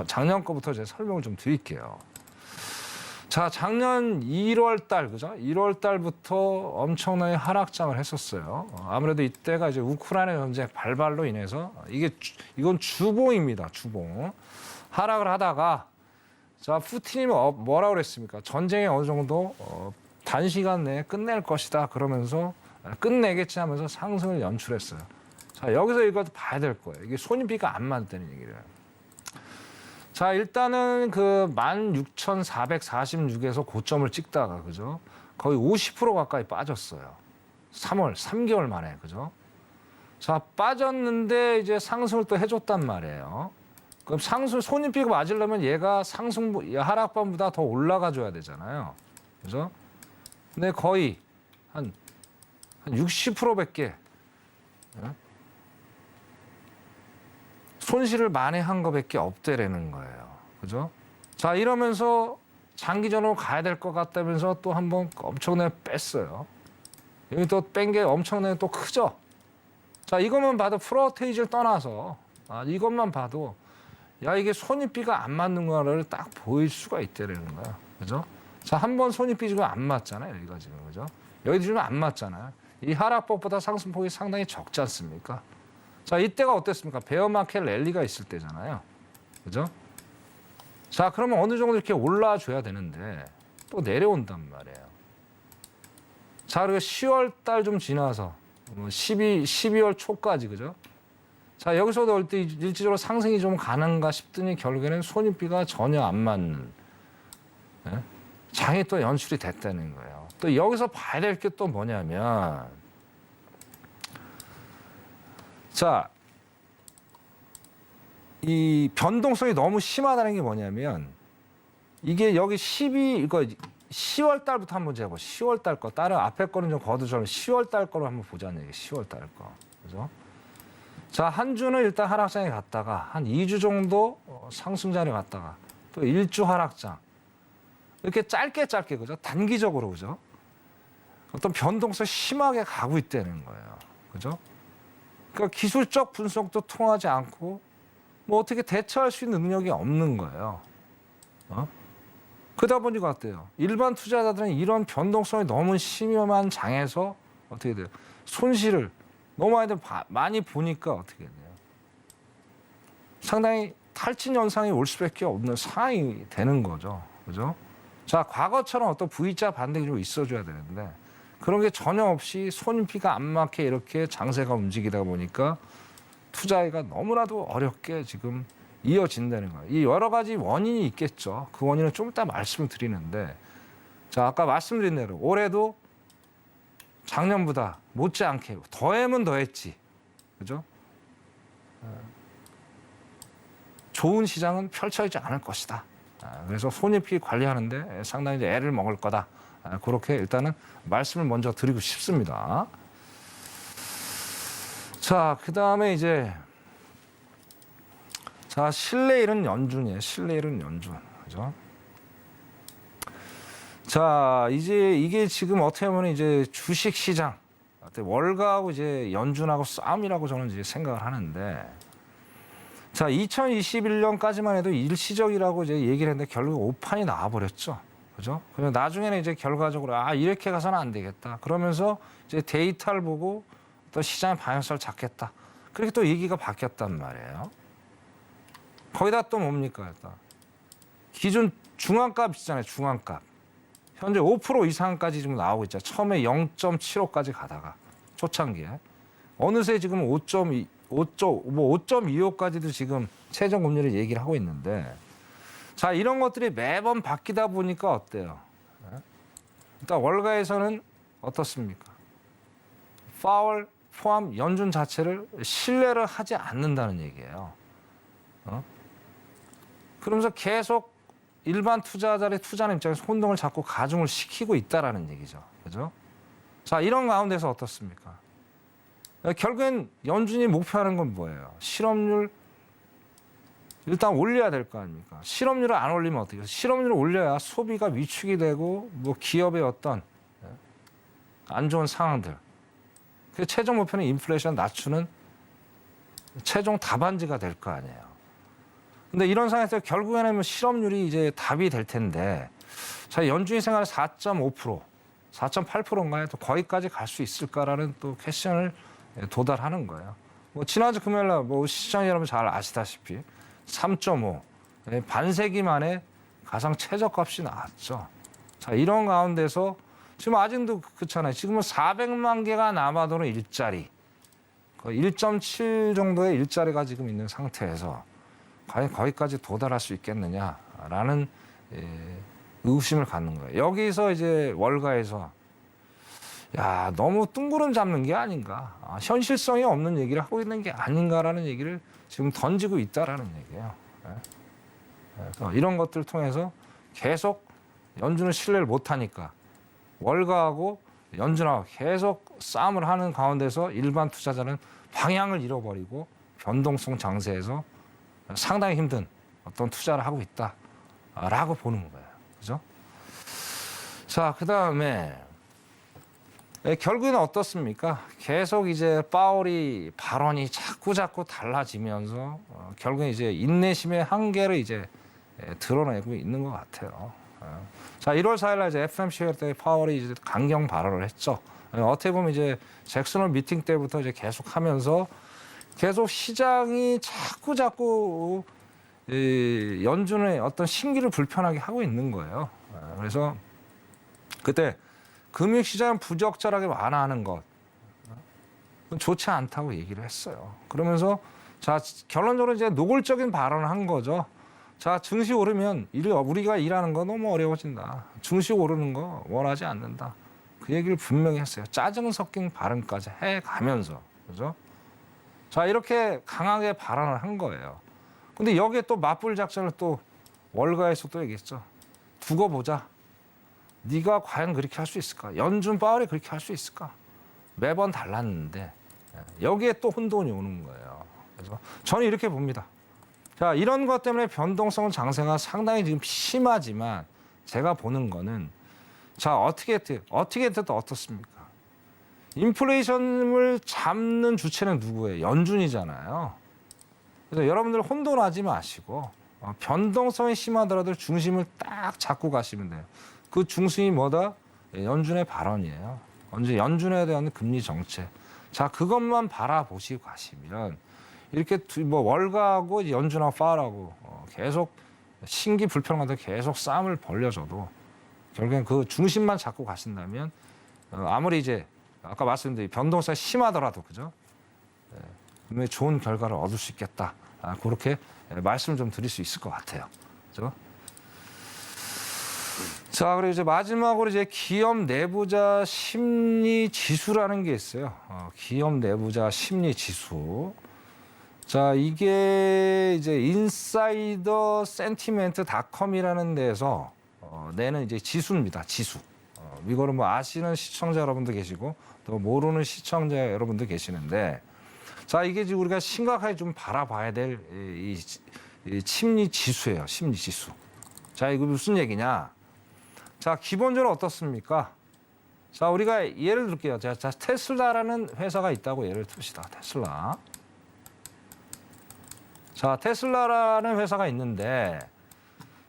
작년 거부터 제가 설명을 좀 드릴게요. 자, 작년 1월 달, 그죠? 1월 달부터 엄청나게 하락장을 했었어요. 아무래도 이때가 이제 우크라이나 전쟁 발발로 인해서 이건 주봉입니다. 주봉. 하락을 하다가 자, 푸틴이 뭐라고 그랬습니까? 전쟁이 어느 정도 단시간 내에 끝낼 것이다. 그러면서 끝내겠지 하면서 상승을 연출했어요. 자, 여기서 이것도 봐야 될 거예요. 이게 손익비가 안 맞다는 얘기를. 자, 일단은 그 16,446에서 고점을 찍다가, 그죠? 거의 50% 가까이 빠졌어요. 3개월 만에, 그죠? 자, 빠졌는데 이제 상승을 또 해줬단 말이에요. 그럼 손익비가 맞으려면 얘가 하락반보다 더 올라가 줘야 되잖아요. 그죠? 근데 거의 한 60%밖에 손실을 만회한 거밖에 없대라는 거예요. 그죠? 자, 이러면서 장기전으로 가야 될 것 같다면서 또 한번 엄청나게 뺐어요. 여기 또 뺀 게 엄청나게 또 크죠? 자, 이것만 봐도 프로테이지를 떠나서 이것만 봐도 야, 이게 손익비가 안 맞는 거를 딱 보일 수가 있다라는 거야. 그죠? 자, 한 번 손익비 지금 안 맞잖아요. 여기가 지금. 그죠? 여기도 지금 안 맞잖아요. 이 하락폭보다 상승폭이 상당히 적지 않습니까? 자, 이때가 어땠습니까? 베어마켓 랠리가 있을 때잖아요. 그죠? 자, 그러면 어느 정도 이렇게 올라줘야 되는데 또 내려온단 말이에요. 자, 그리고 10월 달 좀 지나서 12월 초까지, 그죠? 자, 여기서도 올 때 일시적으로 상승이 좀 가능가 싶더니 결국에는 손익비가 전혀 안 맞는 장이 또 연출이 됐다는 거예요. 또 여기서 봐야 될 게 또 뭐냐면 자, 이 변동성이 너무 심하다는 게 뭐냐면 이게 여기 10월 달부터 한번 재고 10월 달 거 다른 앞에 거는 좀 거두처럼 10월 달 거로 한번 보자는 얘기. 10월 달 거. 그죠? 자, 한 주는 일단 하락장에 갔다가 한 2주 정도 상승장에 갔다가 또 1주 하락장. 이렇게 짧게 그죠? 단기적으로, 그죠? 어떤 변동성 심하게 가고 있다는 거예요. 그죠? 그러니까 기술적 분석도 통하지 않고 뭐 어떻게 대처할 수 있는 능력이 없는 거예요. 그러다 보니까 어때요? 일반 투자자들은 이런 변동성이 너무 심한 장에서 어떻게 돼요? 손실을 너무 많이 보니까 어떻게 돼요? 상당히 탈진 현상이 올 수밖에 없는 상황이 되는 거죠. 그죠? 자, 과거처럼 어떤 V자 반등이 좀 있어줘야 되는데 그런 게 전혀 없이 손익비가 안 맞게 이렇게 장세가 움직이다 보니까 투자가 너무나도 어렵게 지금 이어진다는 거예요. 이 여러 가지 원인이 있겠죠. 그 원인은 좀 이따 말씀을 드리는데 자, 아까 말씀드린 대로 올해도 작년보다 못지않게 더하면 더했지. 그죠? 좋은 시장은 펼쳐지지 않을 것이다. 그래서 손익비 관리하는데 상당히 이제 애를 먹을 거다. 그렇게 일단은 말씀을 먼저 드리고 싶습니다. 자, 그 다음에 이제 자, 실내일은 연준이에요. 실내일은 연준. 그죠? 자, 이제 이게 지금 어떻게 보면 이제 주식 시장 월가하고 이제 연준하고 싸움이라고 저는 이제 생각을 하는데, 자, 2021년까지만 해도 일시적이라고 이제 얘기를 했는데 결국 오판이 나와버렸죠. 그죠? 그래서 나중에는 이제 결과적으로 이렇게 가서는 안 되겠다. 그러면서 이제 데이터를 보고 또 시장의 방향성을 잡겠다. 그렇게 또 얘기가 바뀌었단 말이에요. 거기다 또 뭡니까? 기준 중앙값 있잖아요. 중앙값. 현재 5% 이상까지 지금 나오고 있죠. 처음에 0.75까지 가다가 초창기에 어느새 지금 5.25까지도 지금 최종 금리를 얘기를 하고 있는데, 자, 이런 것들이 매번 바뀌다 보니까 어때요? 일단 월가에서는 어떻습니까? 파월 포함 연준 자체를 신뢰를 하지 않는다는 얘기예요. 그러면서 계속 일반 투자자의 투자하는 입장에서 혼동을 자꾸 가중을 시키고 있다라는 얘기죠. 그죠? 자, 이런 가운데서 어떻습니까? 결국엔 연준이 목표하는 건 뭐예요? 실업률 일단 올려야 될 거 아닙니까? 실업률을 안 올리면 어떻게 해요? 실업률을 올려야 소비가 위축이 되고 뭐 기업의 어떤 안 좋은 상황들. 그 최종 목표는 인플레이션 낮추는 최종 답안지가 될 거 아니에요. 근데 이런 상황에서 결국에는 뭐 실업률이 이제 답이 될 텐데, 자, 연준이 생각하는 4.5%, 4.8%인가요? 또 거기까지 갈 수 있을까라는 또 퀘션을 도달하는 거예요. 뭐 지난주 금요일 날 뭐 시청자 여러분 잘 아시다시피 3.5, 반세기 만에 가상 최저값이 나왔죠. 자, 이런 가운데서 지금 아직도 그렇잖아요. 지금은 400만 개가 남아도는 일자리, 거의 1.7 정도의 일자리가 지금 있는 상태에서 과연 거기까지 도달할 수 있겠느냐라는 의구심을 갖는 거예요. 여기서 이제 월가에서 야, 너무 뜬구름 잡는 게 아닌가, 현실성이 없는 얘기를 하고 있는 게 아닌가라는 얘기를 지금 던지고 있다라는 얘기예요. 그래서 이런 것들을 통해서 계속 연준을 신뢰를 못하니까 월가하고 연준하고 계속 싸움을 하는 가운데서 일반 투자자는 방향을 잃어버리고 변동성 장세에서 상당히 힘든 어떤 투자를 하고 있다라고 보는 거예요. 그죠? 자, 그 다음에 결국에는 어떻습니까? 계속 이제 파월이 발언이 자꾸 달라지면서 결국엔 이제 인내심의 한계를 이제 드러내고 있는 것 같아요. 자, 1월 4일 이제 FOMC 때 파월이 이제 강경 발언을 했죠. 어떻게 보면 이제 잭슨홀 미팅 때부터 이제 계속하면서 계속 시장이 자꾸 연준의 어떤 심기를 불편하게 하고 있는 거예요. 그래서 그때 금융시장을 부적절하게 완화하는 것 좋지 않다고 얘기를 했어요. 그러면서 자, 결론적으로 이제 노골적인 발언을 한 거죠. 자, 증시 오르면 우리가 일하는 거 너무 어려워진다. 증시 오르는 거 원하지 않는다. 그 얘기를 분명히 했어요. 짜증 섞인 발언까지 해가면서. 그죠? 자, 이렇게 강하게 발언을 한 거예요. 근데 여기에 또 맞불 작전을 또 월가에서 또 얘기했죠. 두고 보자. 네가 과연 그렇게 할 수 있을까? 연준 파월이 그렇게 할 수 있을까? 매번 달랐는데 여기에 또 혼돈이 오는 거예요. 그래서 저는 이렇게 봅니다. 자, 이런 것 때문에 변동성 장세가 상당히 지금 심하지만 제가 보는 거는 자, 어떻게 해도 어떻습니까? 인플레이션을 잡는 주체는 누구예요? 연준이잖아요. 그래서 여러분들 혼돈하지 마시고 변동성이 심하더라도 중심을 딱 잡고 가시면 돼요. 그 중심이 뭐다? 연준의 발언이에요. 언제 연준에 대한 금리 정책. 자, 그것만 바라보시고 가시면 이렇게 뭐 월가하고 연준하고 파월하고 계속 신기 불편하게 계속 싸움을 벌려줘도 결국엔 그 중심만 잡고 가신다면 아무리 이제 아까 말씀드린 변동성이 심하더라도 그죠? 분명히 좋은 결과를 얻을 수 있겠다. 그렇게 말씀을 좀 드릴 수 있을 것 같아요. 그죠? 자, 그리고 이제 마지막으로 이제 기업 내부자 심리 지수라는 게 있어요. 기업 내부자 심리 지수. 자, 이게 이제 인사이더 센티멘트닷컴이라는 데서 내는 이제 지수입니다. 지수. 이거를 뭐 아시는 시청자 여러분도 계시고 또 모르는 시청자 여러분도 계시는데, 자, 이게 지금 우리가 심각하게 좀 바라봐야 될 이 심리 지수예요. 심리 지수. 자, 이거 무슨 얘기냐? 자, 기본적으로 어떻습니까? 자, 우리가 예를 들게요. 자, 테슬라라는 회사가 있다고 예를 듭시다. 테슬라. 자, 테슬라라는 회사가 있는데,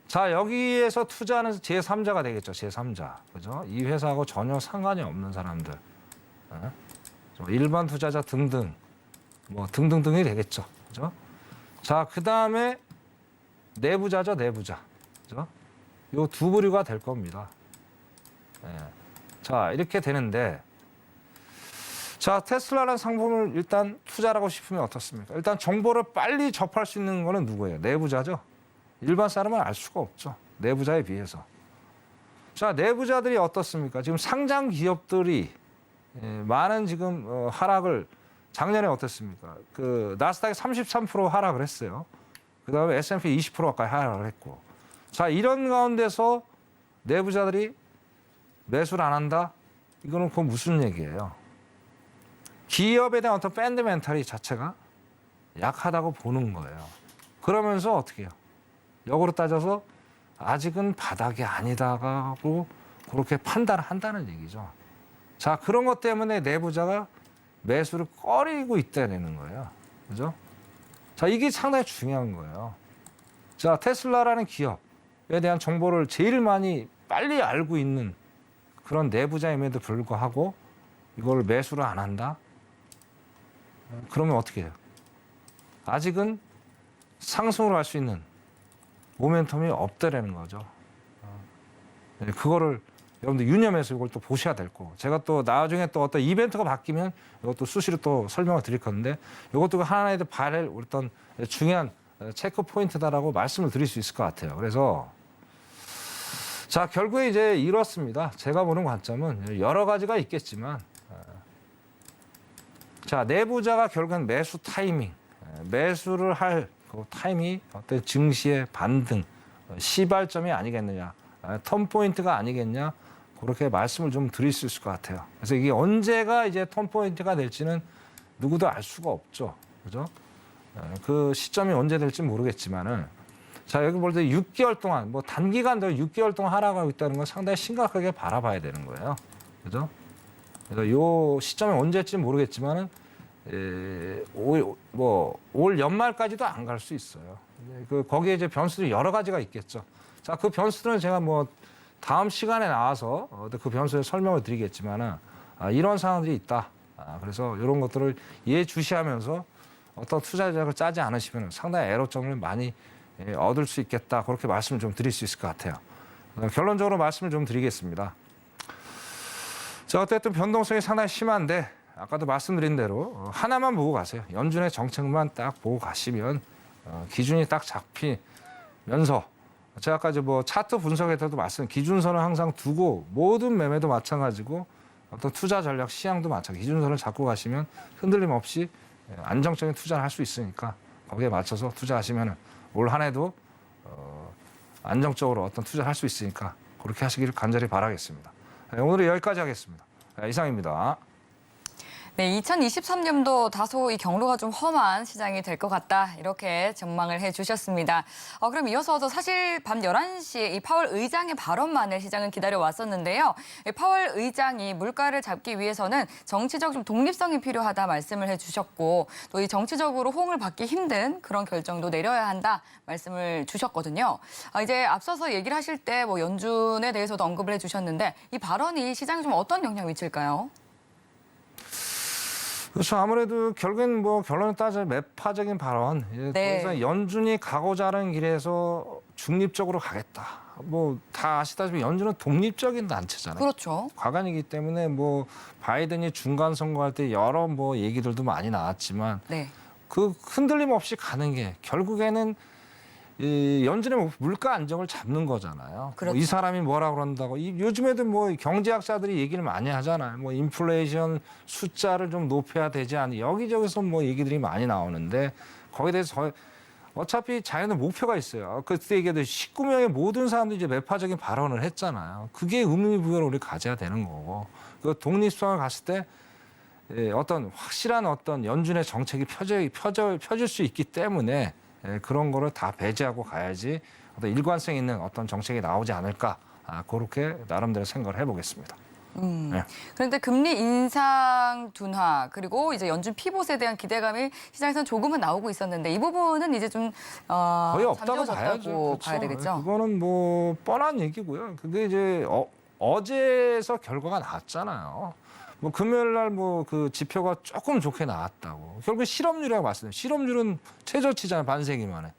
자, 여기에서 투자하는 제3자가 되겠죠. 제3자. 그죠? 이 회사하고 전혀 상관이 없는 사람들. 일반 투자자 등등, 뭐 등등등이 되겠죠. 그죠? 자, 그 다음에 내부자죠, 내부자. 그죠? 요 두 부류가 될 겁니다. 예. 자, 이렇게 되는데, 자, 테슬라라는 상품을 일단 투자하고 싶으면 어떻습니까? 일단 정보를 빨리 접할 수 있는 거는 누구예요? 내부자죠. 일반 사람은 알 수가 없죠. 내부자에 비해서. 자, 내부자들이 어떻습니까? 지금 상장 기업들이 많은 지금 하락을 작년에 어땠습니까? 그 나스닥이 33% 하락을 했어요. 그다음에 S&P 20% 가까이 하락을 했고. 자, 이런 가운데서 내부자들이 매수를 안 한다? 이거는 그건 무슨 얘기예요? 기업에 대한 어떤 펀더멘털이 자체가 약하다고 보는 거예요. 그러면서 어떻게 해요? 역으로 따져서 아직은 바닥이 아니다고 그렇게 판단한다는 얘기죠. 자, 그런 것 때문에 내부자가 매수를 꺼리고 있다는 거예요. 그죠? 자, 이게 상당히 중요한 거예요. 자, 테슬라라는 기업에 대한 정보를 제일 많이 빨리 알고 있는 그런 내부자임에도 불구하고 이걸 매수를 안 한다? 그러면 어떻게 해요? 아직은 상승으로 갈 수 있는 모멘텀이 없다라는 거죠. 그거를 여러분들 유념해서 이걸 또 보셔야 될 거고. 제가 또 나중에 또 어떤 이벤트가 바뀌면 이것도 수시로 또 설명을 드릴 건데 이것도 하나의 봐야 할 어떤 중요한 체크 포인트다라고 말씀을 드릴 수 있을 것 같아요. 그래서 자, 결국에 이제 이렇습니다. 제가 보는 관점은 여러 가지가 있겠지만 자, 내부자가 결국엔 매수 타이밍, 매수를 할 그 타이밍이 어떤 증시의 반등, 시발점이 아니겠느냐, 턴포인트가 아니겠냐, 그렇게 말씀을 좀 드릴 수 있을 것 같아요. 그래서 이게 언제가 이제 턴포인트가 될지는 누구도 알 수가 없죠. 그죠? 그 시점이 언제 될지 모르겠지만은 자, 여기 볼 때 6개월 동안, 뭐 단기간도 6개월 동안 하락하고 있다는 건 상당히 심각하게 바라봐야 되는 거예요. 그죠? 그래서 요 시점이 언제일지 모르겠지만은 올 연말까지도 안 갈 수 있어요. 거기에 이제 변수들이 여러 가지가 있겠죠. 자, 그 변수들은 제가 뭐 다음 시간에 나와서 그 변수에 설명을 드리겠지만은 이런 상황들이 있다. 그래서 이런 것들을 예주시하면서 어떤 투자 전략을 짜지 않으시면 상당히 애로점을 많이 얻을 수 있겠다. 그렇게 말씀을 좀 드릴 수 있을 것 같아요. 결론적으로 말씀을 좀 드리겠습니다. 자, 어쨌든 변동성이 상당히 심한데 아까도 말씀드린 대로 하나만 보고 가세요. 연준의 정책만 딱 보고 가시면 기준이 딱 잡히면서 제가 아까 뭐 차트 분석에 때도 기준선을 항상 두고 모든 매매도 마찬가지고 어떤 투자 전략 시향도 마찬가지 기준선을 잡고 가시면 흔들림 없이 안정적인 투자를 할 수 있으니까 거기에 맞춰서 투자하시면 올 한 해도 안정적으로 어떤 투자를 할 수 있으니까 그렇게 하시기를 간절히 바라겠습니다. 오늘은 여기까지 하겠습니다. 이상입니다. 네, 2023년도 다소 이 경로가 좀 험한 시장이 될 것 같다. 이렇게 전망을 해주셨습니다. 그럼 이어서 사실 밤 11시에 이 파월 의장의 발언만을 시장은 기다려왔었는데요. 이 파월 의장이 물가를 잡기 위해서는 정치적 좀 독립성이 필요하다 말씀을 해주셨고 또 이 정치적으로 호응을 받기 힘든 그런 결정도 내려야 한다 말씀을 주셨거든요. 이제 앞서서 얘기를 하실 때 뭐 연준에 대해서도 언급을 해주셨는데 이 발언이 시장에 좀 어떤 영향을 미칠까요? 그렇죠. 아무래도 결국엔 뭐 결론을 따져 매파적인 발언. 더 이상 연준이 가고자 하는 길에서 중립적으로 가겠다. 뭐 다 아시다시피 연준은 독립적인 단체잖아요. 그렇죠. 과관이기 때문에 뭐 바이든이 중간 선거할 때 여러 뭐 얘기들도 많이 나왔지만 그 흔들림 없이 가는 게 결국에는 이 연준의 물가 안정을 잡는 거잖아요. 그렇죠. 뭐 이 사람이 뭐라 그런다고. 요즘에도 뭐 경제학자들이 얘기를 많이 하잖아요. 뭐 인플레이션 숫자를 좀 높여야 되지 않니. 여기저기서 뭐 얘기들이 많이 나오는데 거기에 대해서 어차피 자연의 목표가 있어요. 그때 얘기해도 19명의 모든 사람들이 이제 매파적인 발언을 했잖아요. 그게 의미부여를 우리 가져야 되는 거고. 그 독립성을 갔을 때 어떤 확실한 어떤 연준의 정책이 펴질 수 있기 때문에 그런 거를 다 배제하고 가야지 어떤 일관성 있는 어떤 정책이 나오지 않을까 그렇게 나름대로 생각을 해보겠습니다. 네. 그런데 금리 인상 둔화 그리고 이제 연준 피봇에 대한 기대감이 시장에서는 조금은 나오고 있었는데 이 부분은 이제 좀 거의 없다고 잠재워졌다고 봐야죠. 봐야 되겠죠. 그거는 뭐 뻔한 얘기고요. 근데 이제 어제서 결과가 나왔잖아요. 뭐 금요일 날 뭐 그 지표가 조금 좋게 나왔다고. 결국 실업률이라고 말씀드려요. 실업률은 최저치잖아요. 반세기 만에.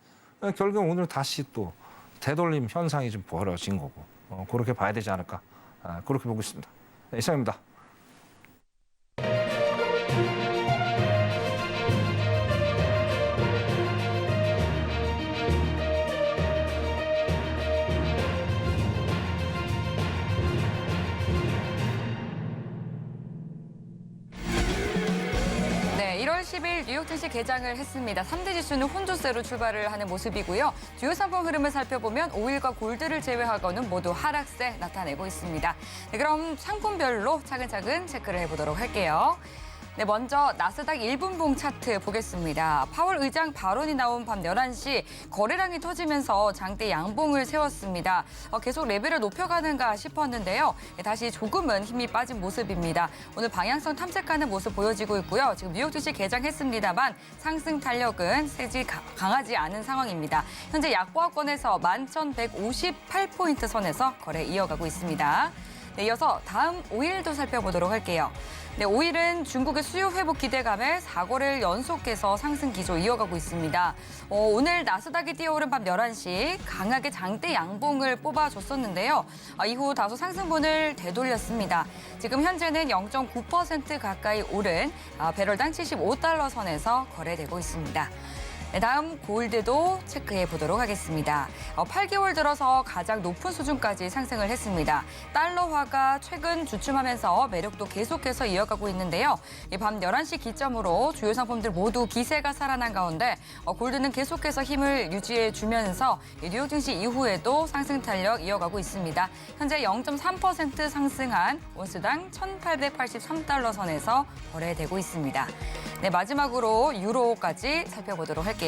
결국 오늘 다시 또 되돌림 현상이 좀 벌어진 거고. 그렇게 봐야 되지 않을까. 그렇게 보고 있습니다. 네, 이상입니다. 네, 1월 10일 뉴욕 증시 개장을 했습니다. 3대 지수는 혼조세로 출발을 하는 모습이고요. 주요 상품 흐름을 살펴보면 오일과 골드를 제외하고는 모두 하락세 나타내고 있습니다. 네, 그럼 상품별로 차근차근 체크를 해보도록 할게요. 네, 먼저 나스닥 1분봉 차트 보겠습니다. 파월 의장 발언이 나온 밤 11시 거래량이 터지면서 장대 양봉을 세웠습니다. 계속 레벨을 높여가는가 싶었는데요. 다시 조금은 힘이 빠진 모습입니다. 오늘 방향성 탐색하는 모습 보여지고 있고요. 지금 뉴욕 증시 개장했습니다만 상승 탄력은 세지 강하지 않은 상황입니다. 현재 약보합권에서 11,158포인트 선에서 거래 이어가고 있습니다. 네, 이어서 다음 오일도 살펴보도록 할게요. 네, 오일은 중국의 수요 회복 기대감에 4거래일 연속해서 상승 기조 이어가고 있습니다. 오늘 나스닥이 뛰어오른 밤 11시 강하게 장대 양봉을 뽑아줬었는데요. 이후 다소 상승분을 되돌렸습니다. 지금 현재는 0.9% 가까이 오른 배럴당 75달러 선에서 거래되고 있습니다. 네, 다음 골드도 체크해 보도록 하겠습니다. 8개월 들어서 가장 높은 수준까지 상승을 했습니다. 달러화가 최근 주춤하면서 매력도 계속해서 이어가고 있는데요. 밤 11시 기점으로 주요 상품들 모두 기세가 살아난 가운데 골드는 계속해서 힘을 유지해 주면서 뉴욕 증시 이후에도 상승 탄력 이어가고 있습니다. 현재 0.3% 상승한 온스당 1,883달러 선에서 거래되고 있습니다. 네, 마지막으로 유로까지 살펴보도록 할게요.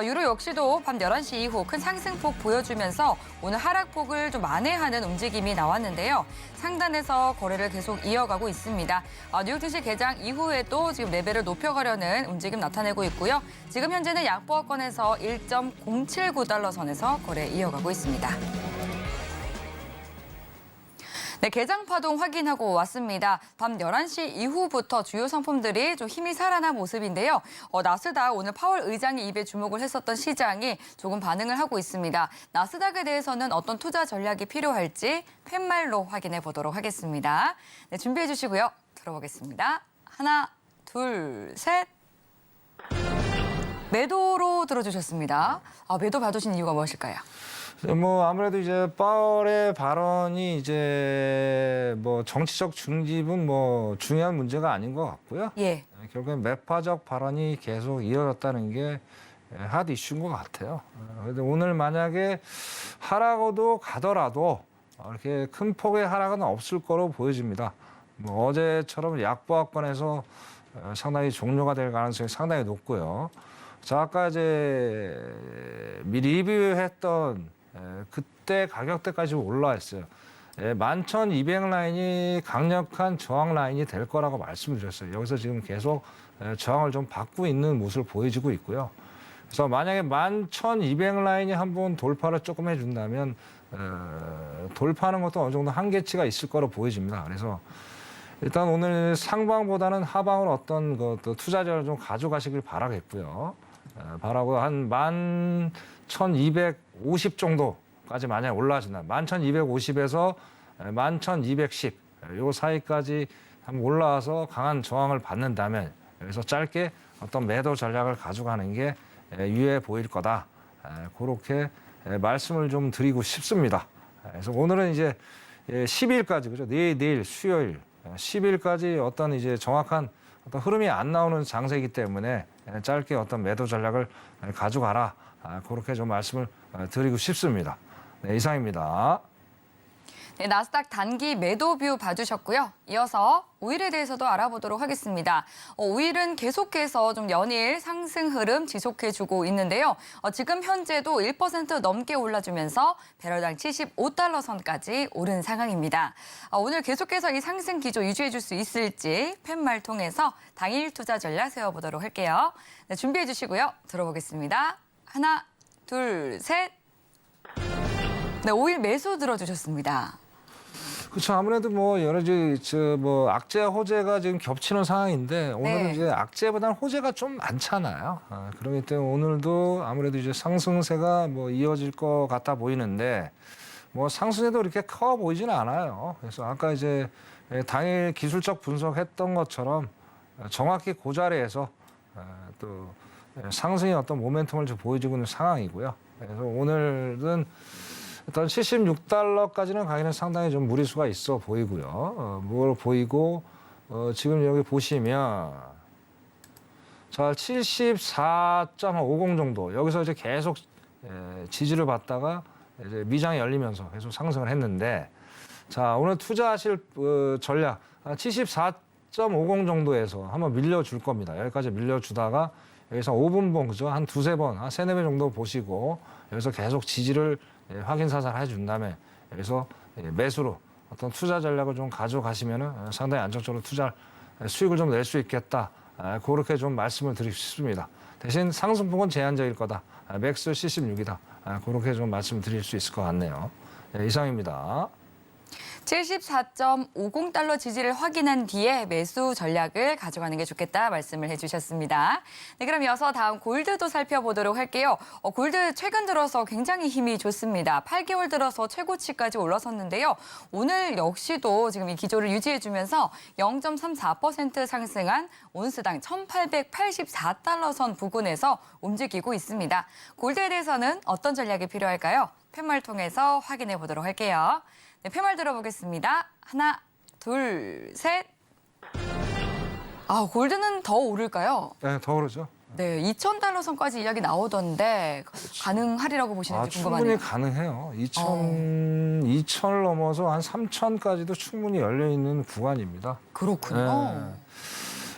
유로 역시도 밤 11시 이후 큰 상승폭 보여주면서 오늘 하락폭을 좀 만회하는 움직임이 나왔는데요. 상단에서 거래를 계속 이어가고 있습니다. 뉴욕 증시 개장 이후에도 지금 레벨을 높여가려는 움직임 나타내고 있고요. 지금 현재는 약보합권에서 1.079달러 선에서 거래 이어가고 있습니다. 네, 개장 파동 확인하고 왔습니다. 밤 11시 이후부터 주요 상품들이 좀 힘이 살아난 모습인데요. 나스닥 오늘 파월 의장의 입에 주목을 했었던 시장이 조금 반응을 하고 있습니다. 나스닥에 대해서는 어떤 투자 전략이 필요할지 팻말로 확인해 보도록 하겠습니다. 네, 준비해 주시고요. 들어보겠습니다. 하나, 둘, 셋. 매도로 들어주셨습니다. 매도 받으신 이유가 무엇일까요? 뭐 아무래도 이제 파월의 발언이 이제 뭐 정치적 중립은 뭐 중요한 문제가 아닌 것 같고요. 예. 결국엔 매파적 발언이 계속 이어졌다는 게 핫 이슈인 것 같아요. 그런데 오늘 만약에 하락으로 가더라도 이렇게 큰 폭의 하락은 없을 거로 보여집니다. 뭐 어제처럼 약보합권에서 상당히 종료가 될 가능성이 상당히 높고요. 자, 아까 이제 미리 리뷰했던 그때 가격대까지 올라왔어요. 11,200 라인이 강력한 저항 라인이 될 거라고 말씀을 드렸어요. 여기서 지금 계속 저항을 좀 받고 있는 모습을 보여주고 있고요. 그래서 만약에 11,200 라인이 한번 돌파를 조금 해준다면 돌파하는 것도 어느 정도 한계치가 있을 거로 보여집니다. 그래서 일단 오늘 상방보다는 하방으로 어떤 그 투자자를 좀 가져가시길 바라겠고요. 바라고 한 11,250 정도까지 만약에 올라가신다. 11,250에서 11,210 요 사이까지 한번 올라와서 강한 저항을 받는다면 여기서 짧게 어떤 매도 전략을 가져가는 게 유효해 보일 거다. 그렇게 말씀을 좀 드리고 싶습니다. 그래서 오늘은 이제 10일까지 그죠? 내일 수요일 10일까지 어떤 이제 정확한 어떤 흐름이 안 나오는 장세이기 때문에 짧게 어떤 매도 전략을 가져가라. 그렇게 좀 말씀을 드리고 싶습니다. 네, 이상입니다. 네, 나스닥 단기 매도 뷰 봐주셨고요. 이어서 오일에 대해서도 알아보도록 하겠습니다. 오일은 계속해서 좀 연일 상승 흐름 지속해주고 있는데요. 지금 현재도 1% 넘게 올라주면서 배럴당 75달러 선까지 오른 상황입니다. 오늘 계속해서 이 상승 기조 유지해줄 수 있을지 팻말 통해서 당일 투자 전략 세워보도록 할게요. 네, 준비해 주시고요. 들어보겠습니다. 하나, 둘, 셋. 네, 오일 매수 들어주셨습니다. 그렇죠. 아무래도 뭐 여러 가지 악재 호재가 지금 겹치는 상황인데 오늘은 네. 이제 악재보다는 호재가 좀 많잖아요. 그렇기 때문에 오늘도 아무래도 이제 상승세가 뭐 이어질 것 같아 보이는데 뭐 상승세도 이렇게 커 보이지는 않아요. 그래서 아까 이제 당일 기술적 분석했던 것처럼 정확히 그 자리에서 또 상승의 어떤 모멘텀을 좀 보여주고 있는 상황이고요. 그래서 오늘은 일단 76달러까지는 가기는 상당히 좀 무리수가 있어 보이고요. 뭘 보이고 지금 여기 보시면 자 74.50 정도 여기서 이제 계속 지지를 받다가 이제 미장이 열리면서 계속 상승을 했는데 자 오늘 투자하실 전략 74.50 정도에서 한번 밀려줄 겁니다. 여기까지 밀려주다가 여기서 5분봉 그죠? 한 두세 번, 한 세네 배 정도 보시고 여기서 계속 지지를 확인 사살 해준 다음에 여기서 매수로 어떤 투자 전략을 좀 가져가시면은 상당히 안정적으로 수익을 좀 낼 수 있겠다. 그렇게 좀 말씀을 드리고 싶습니다. 대신 상승폭은 제한적일 거다. 맥스 76이다. 그렇게 좀 말씀드릴 수 있을 것 같네요. 이상입니다. 74.50달러 지지를 확인한 뒤에 매수 전략을 가져가는 게 좋겠다 말씀을 해주셨습니다. 네, 그럼 이어서 다음 골드도 살펴보도록 할게요. 골드 최근 들어서 굉장히 힘이 좋습니다. 8개월 들어서 최고치까지 올라섰는데요. 오늘 역시도 지금 이 기조를 유지해주면서 0.34% 상승한 온스당 1,884달러 선 부근에서 움직이고 있습니다. 골드에 대해서는 어떤 전략이 필요할까요? 팻말 통해서 확인해 보도록 할게요. 네, 팻말 들어보겠습니다. 하나, 둘, 셋. 골드는 더 오를까요? 네, 더 오르죠. 네, 2,000달러 선까지 이야기 나오던데 가능하리라고 보시는지 궁금하네요. 충분히 가능해요. 2,000을 넘어서 한 3,000까지도 충분히 열려 있는 구간입니다. 그렇군요. 네.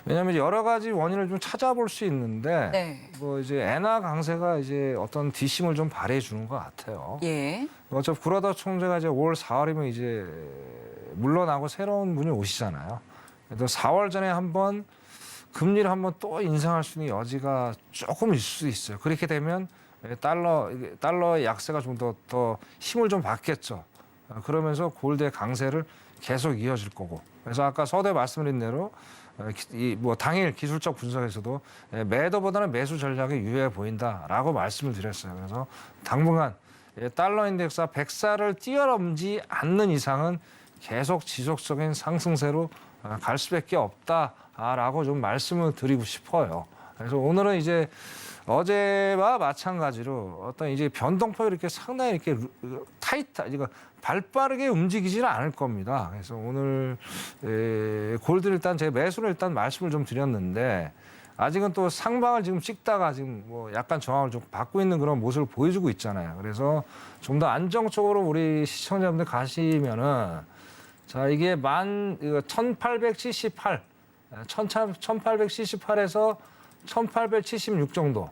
왜냐하면 여러 가지 원인을 좀 찾아볼 수 있는데 네. 뭐 이제 엔화 강세가 이제 어떤 뒷심을 좀 발휘해 주는 것 같아요. 예. 어차피 구라다 총재가 이제 5월, 4월이면 이제 물러나고 새로운 분이 오시잖아요. 그래서 4월 전에 한번 금리를 한번 또 인상할 수 있는 여지가 조금 있을 수 있어요. 그렇게 되면 달러의 약세가 좀 더 힘을 좀 받겠죠. 그러면서 골드의 강세를 계속 이어질 거고. 그래서 아까 서두에 말씀드린 대로 당일 기술적 분석에서도 매도보다는 매수 전략이 유효해 보인다라고 말씀을 드렸어요. 그래서 당분간 달러 인덱스가 104를 뛰어넘지 않는 이상은 계속 지속적인 상승세로 갈 수밖에 없다라고 좀 말씀을 드리고 싶어요. 그래서 오늘은 이제 어제와 마찬가지로 어떤 이제 변동폭이 이렇게 상당히 이렇게 이거 발빠르게 움직이지는 않을 겁니다. 그래서 오늘 골드 일단 제 매수를 일단 말씀을 좀 드렸는데 아직은 또 상방을 지금 찍다가 지금 뭐 약간 저항을 좀 받고 있는 그런 모습을 보여주고 있잖아요. 그래서 좀 더 안정적으로 우리 시청자분들 가시면은 자 이게 1878, 1878에서 1876 정도.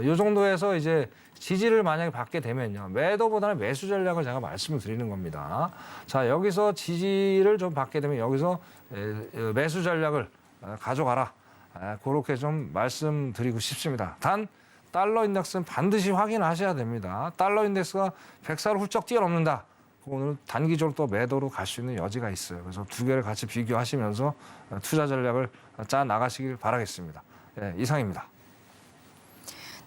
이 정도에서 이제 지지를 만약에 받게 되면요. 매도보다는 매수 전략을 제가 말씀을 드리는 겁니다. 자, 여기서 지지를 좀 받게 되면 여기서 매수 전략을 가져가라. 그렇게 좀 말씀드리고 싶습니다. 단, 달러 인덱스는 반드시 확인하셔야 됩니다. 달러 인덱스가 104를 훌쩍 뛰어넘는다. 오늘 단기적으로 또 매도로 갈 수 있는 여지가 있어요. 그래서 두 개를 같이 비교하시면서 투자 전략을 짜 나가시길 바라겠습니다. 이상입니다.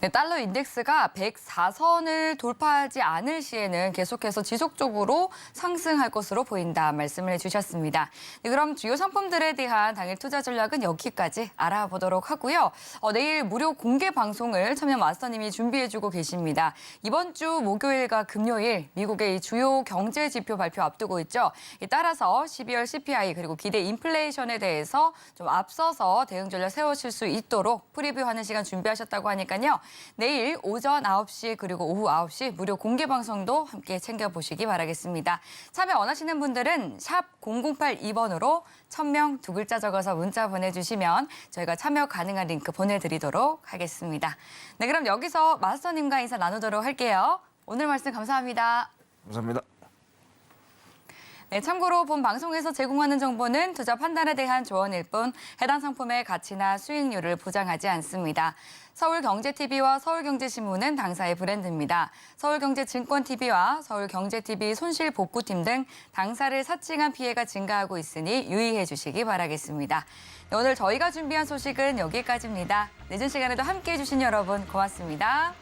네, 달러 인덱스가 104선을 돌파하지 않을 시에는 계속해서 지속적으로 상승할 것으로 보인다 말씀을 해주셨습니다. 네, 그럼 주요 상품들에 대한 당일 투자 전략은 여기까지 알아보도록 하고요. 내일 무료 공개 방송을 참여 마스터님이 준비해주고 계십니다. 이번 주 목요일과 금요일 미국의 주요 경제 지표 발표 앞두고 있죠. 따라서 12월 CPI 그리고 기대 인플레이션에 대해서 좀 앞서서 대응 전략 세우실 수 있도록 프리뷰하는 시간 준비하셨다고 하니까요. 내일 오전 9시 그리고 오후 9시 무료 공개 방송도 함께 챙겨보시기 바라겠습니다. 참여 원하시는 분들은 샵 0082번으로 1000명 2글자 적어서 문자 보내주시면 저희가 참여 가능한 링크 보내드리도록 하겠습니다. 네, 그럼 여기서 마스터님과 인사 나누도록 할게요. 오늘 말씀 감사합니다. 감사합니다. 네, 참고로 본 방송에서 제공하는 정보는 투자 판단에 대한 조언일 뿐 해당 상품의 가치나 수익률을 보장하지 않습니다. 서울경제TV와 서울경제신문은 당사의 브랜드입니다. 서울경제증권TV와 서울경제TV 손실복구팀 등 당사를 사칭한 피해가 증가하고 있으니 유의해 주시기 바라겠습니다. 네, 오늘 저희가 준비한 소식은 여기까지입니다. 늦은 시간에도 함께해 주신 여러분 고맙습니다.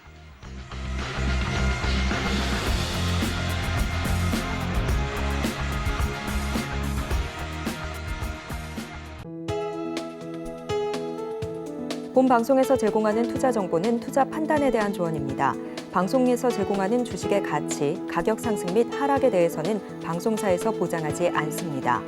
본 방송에서 제공하는 투자 정보는 투자 판단에 대한 조언입니다. 방송에서 제공하는 주식의 가치, 가격 상승 및 하락에 대해서는 방송사에서 보장하지 않습니다.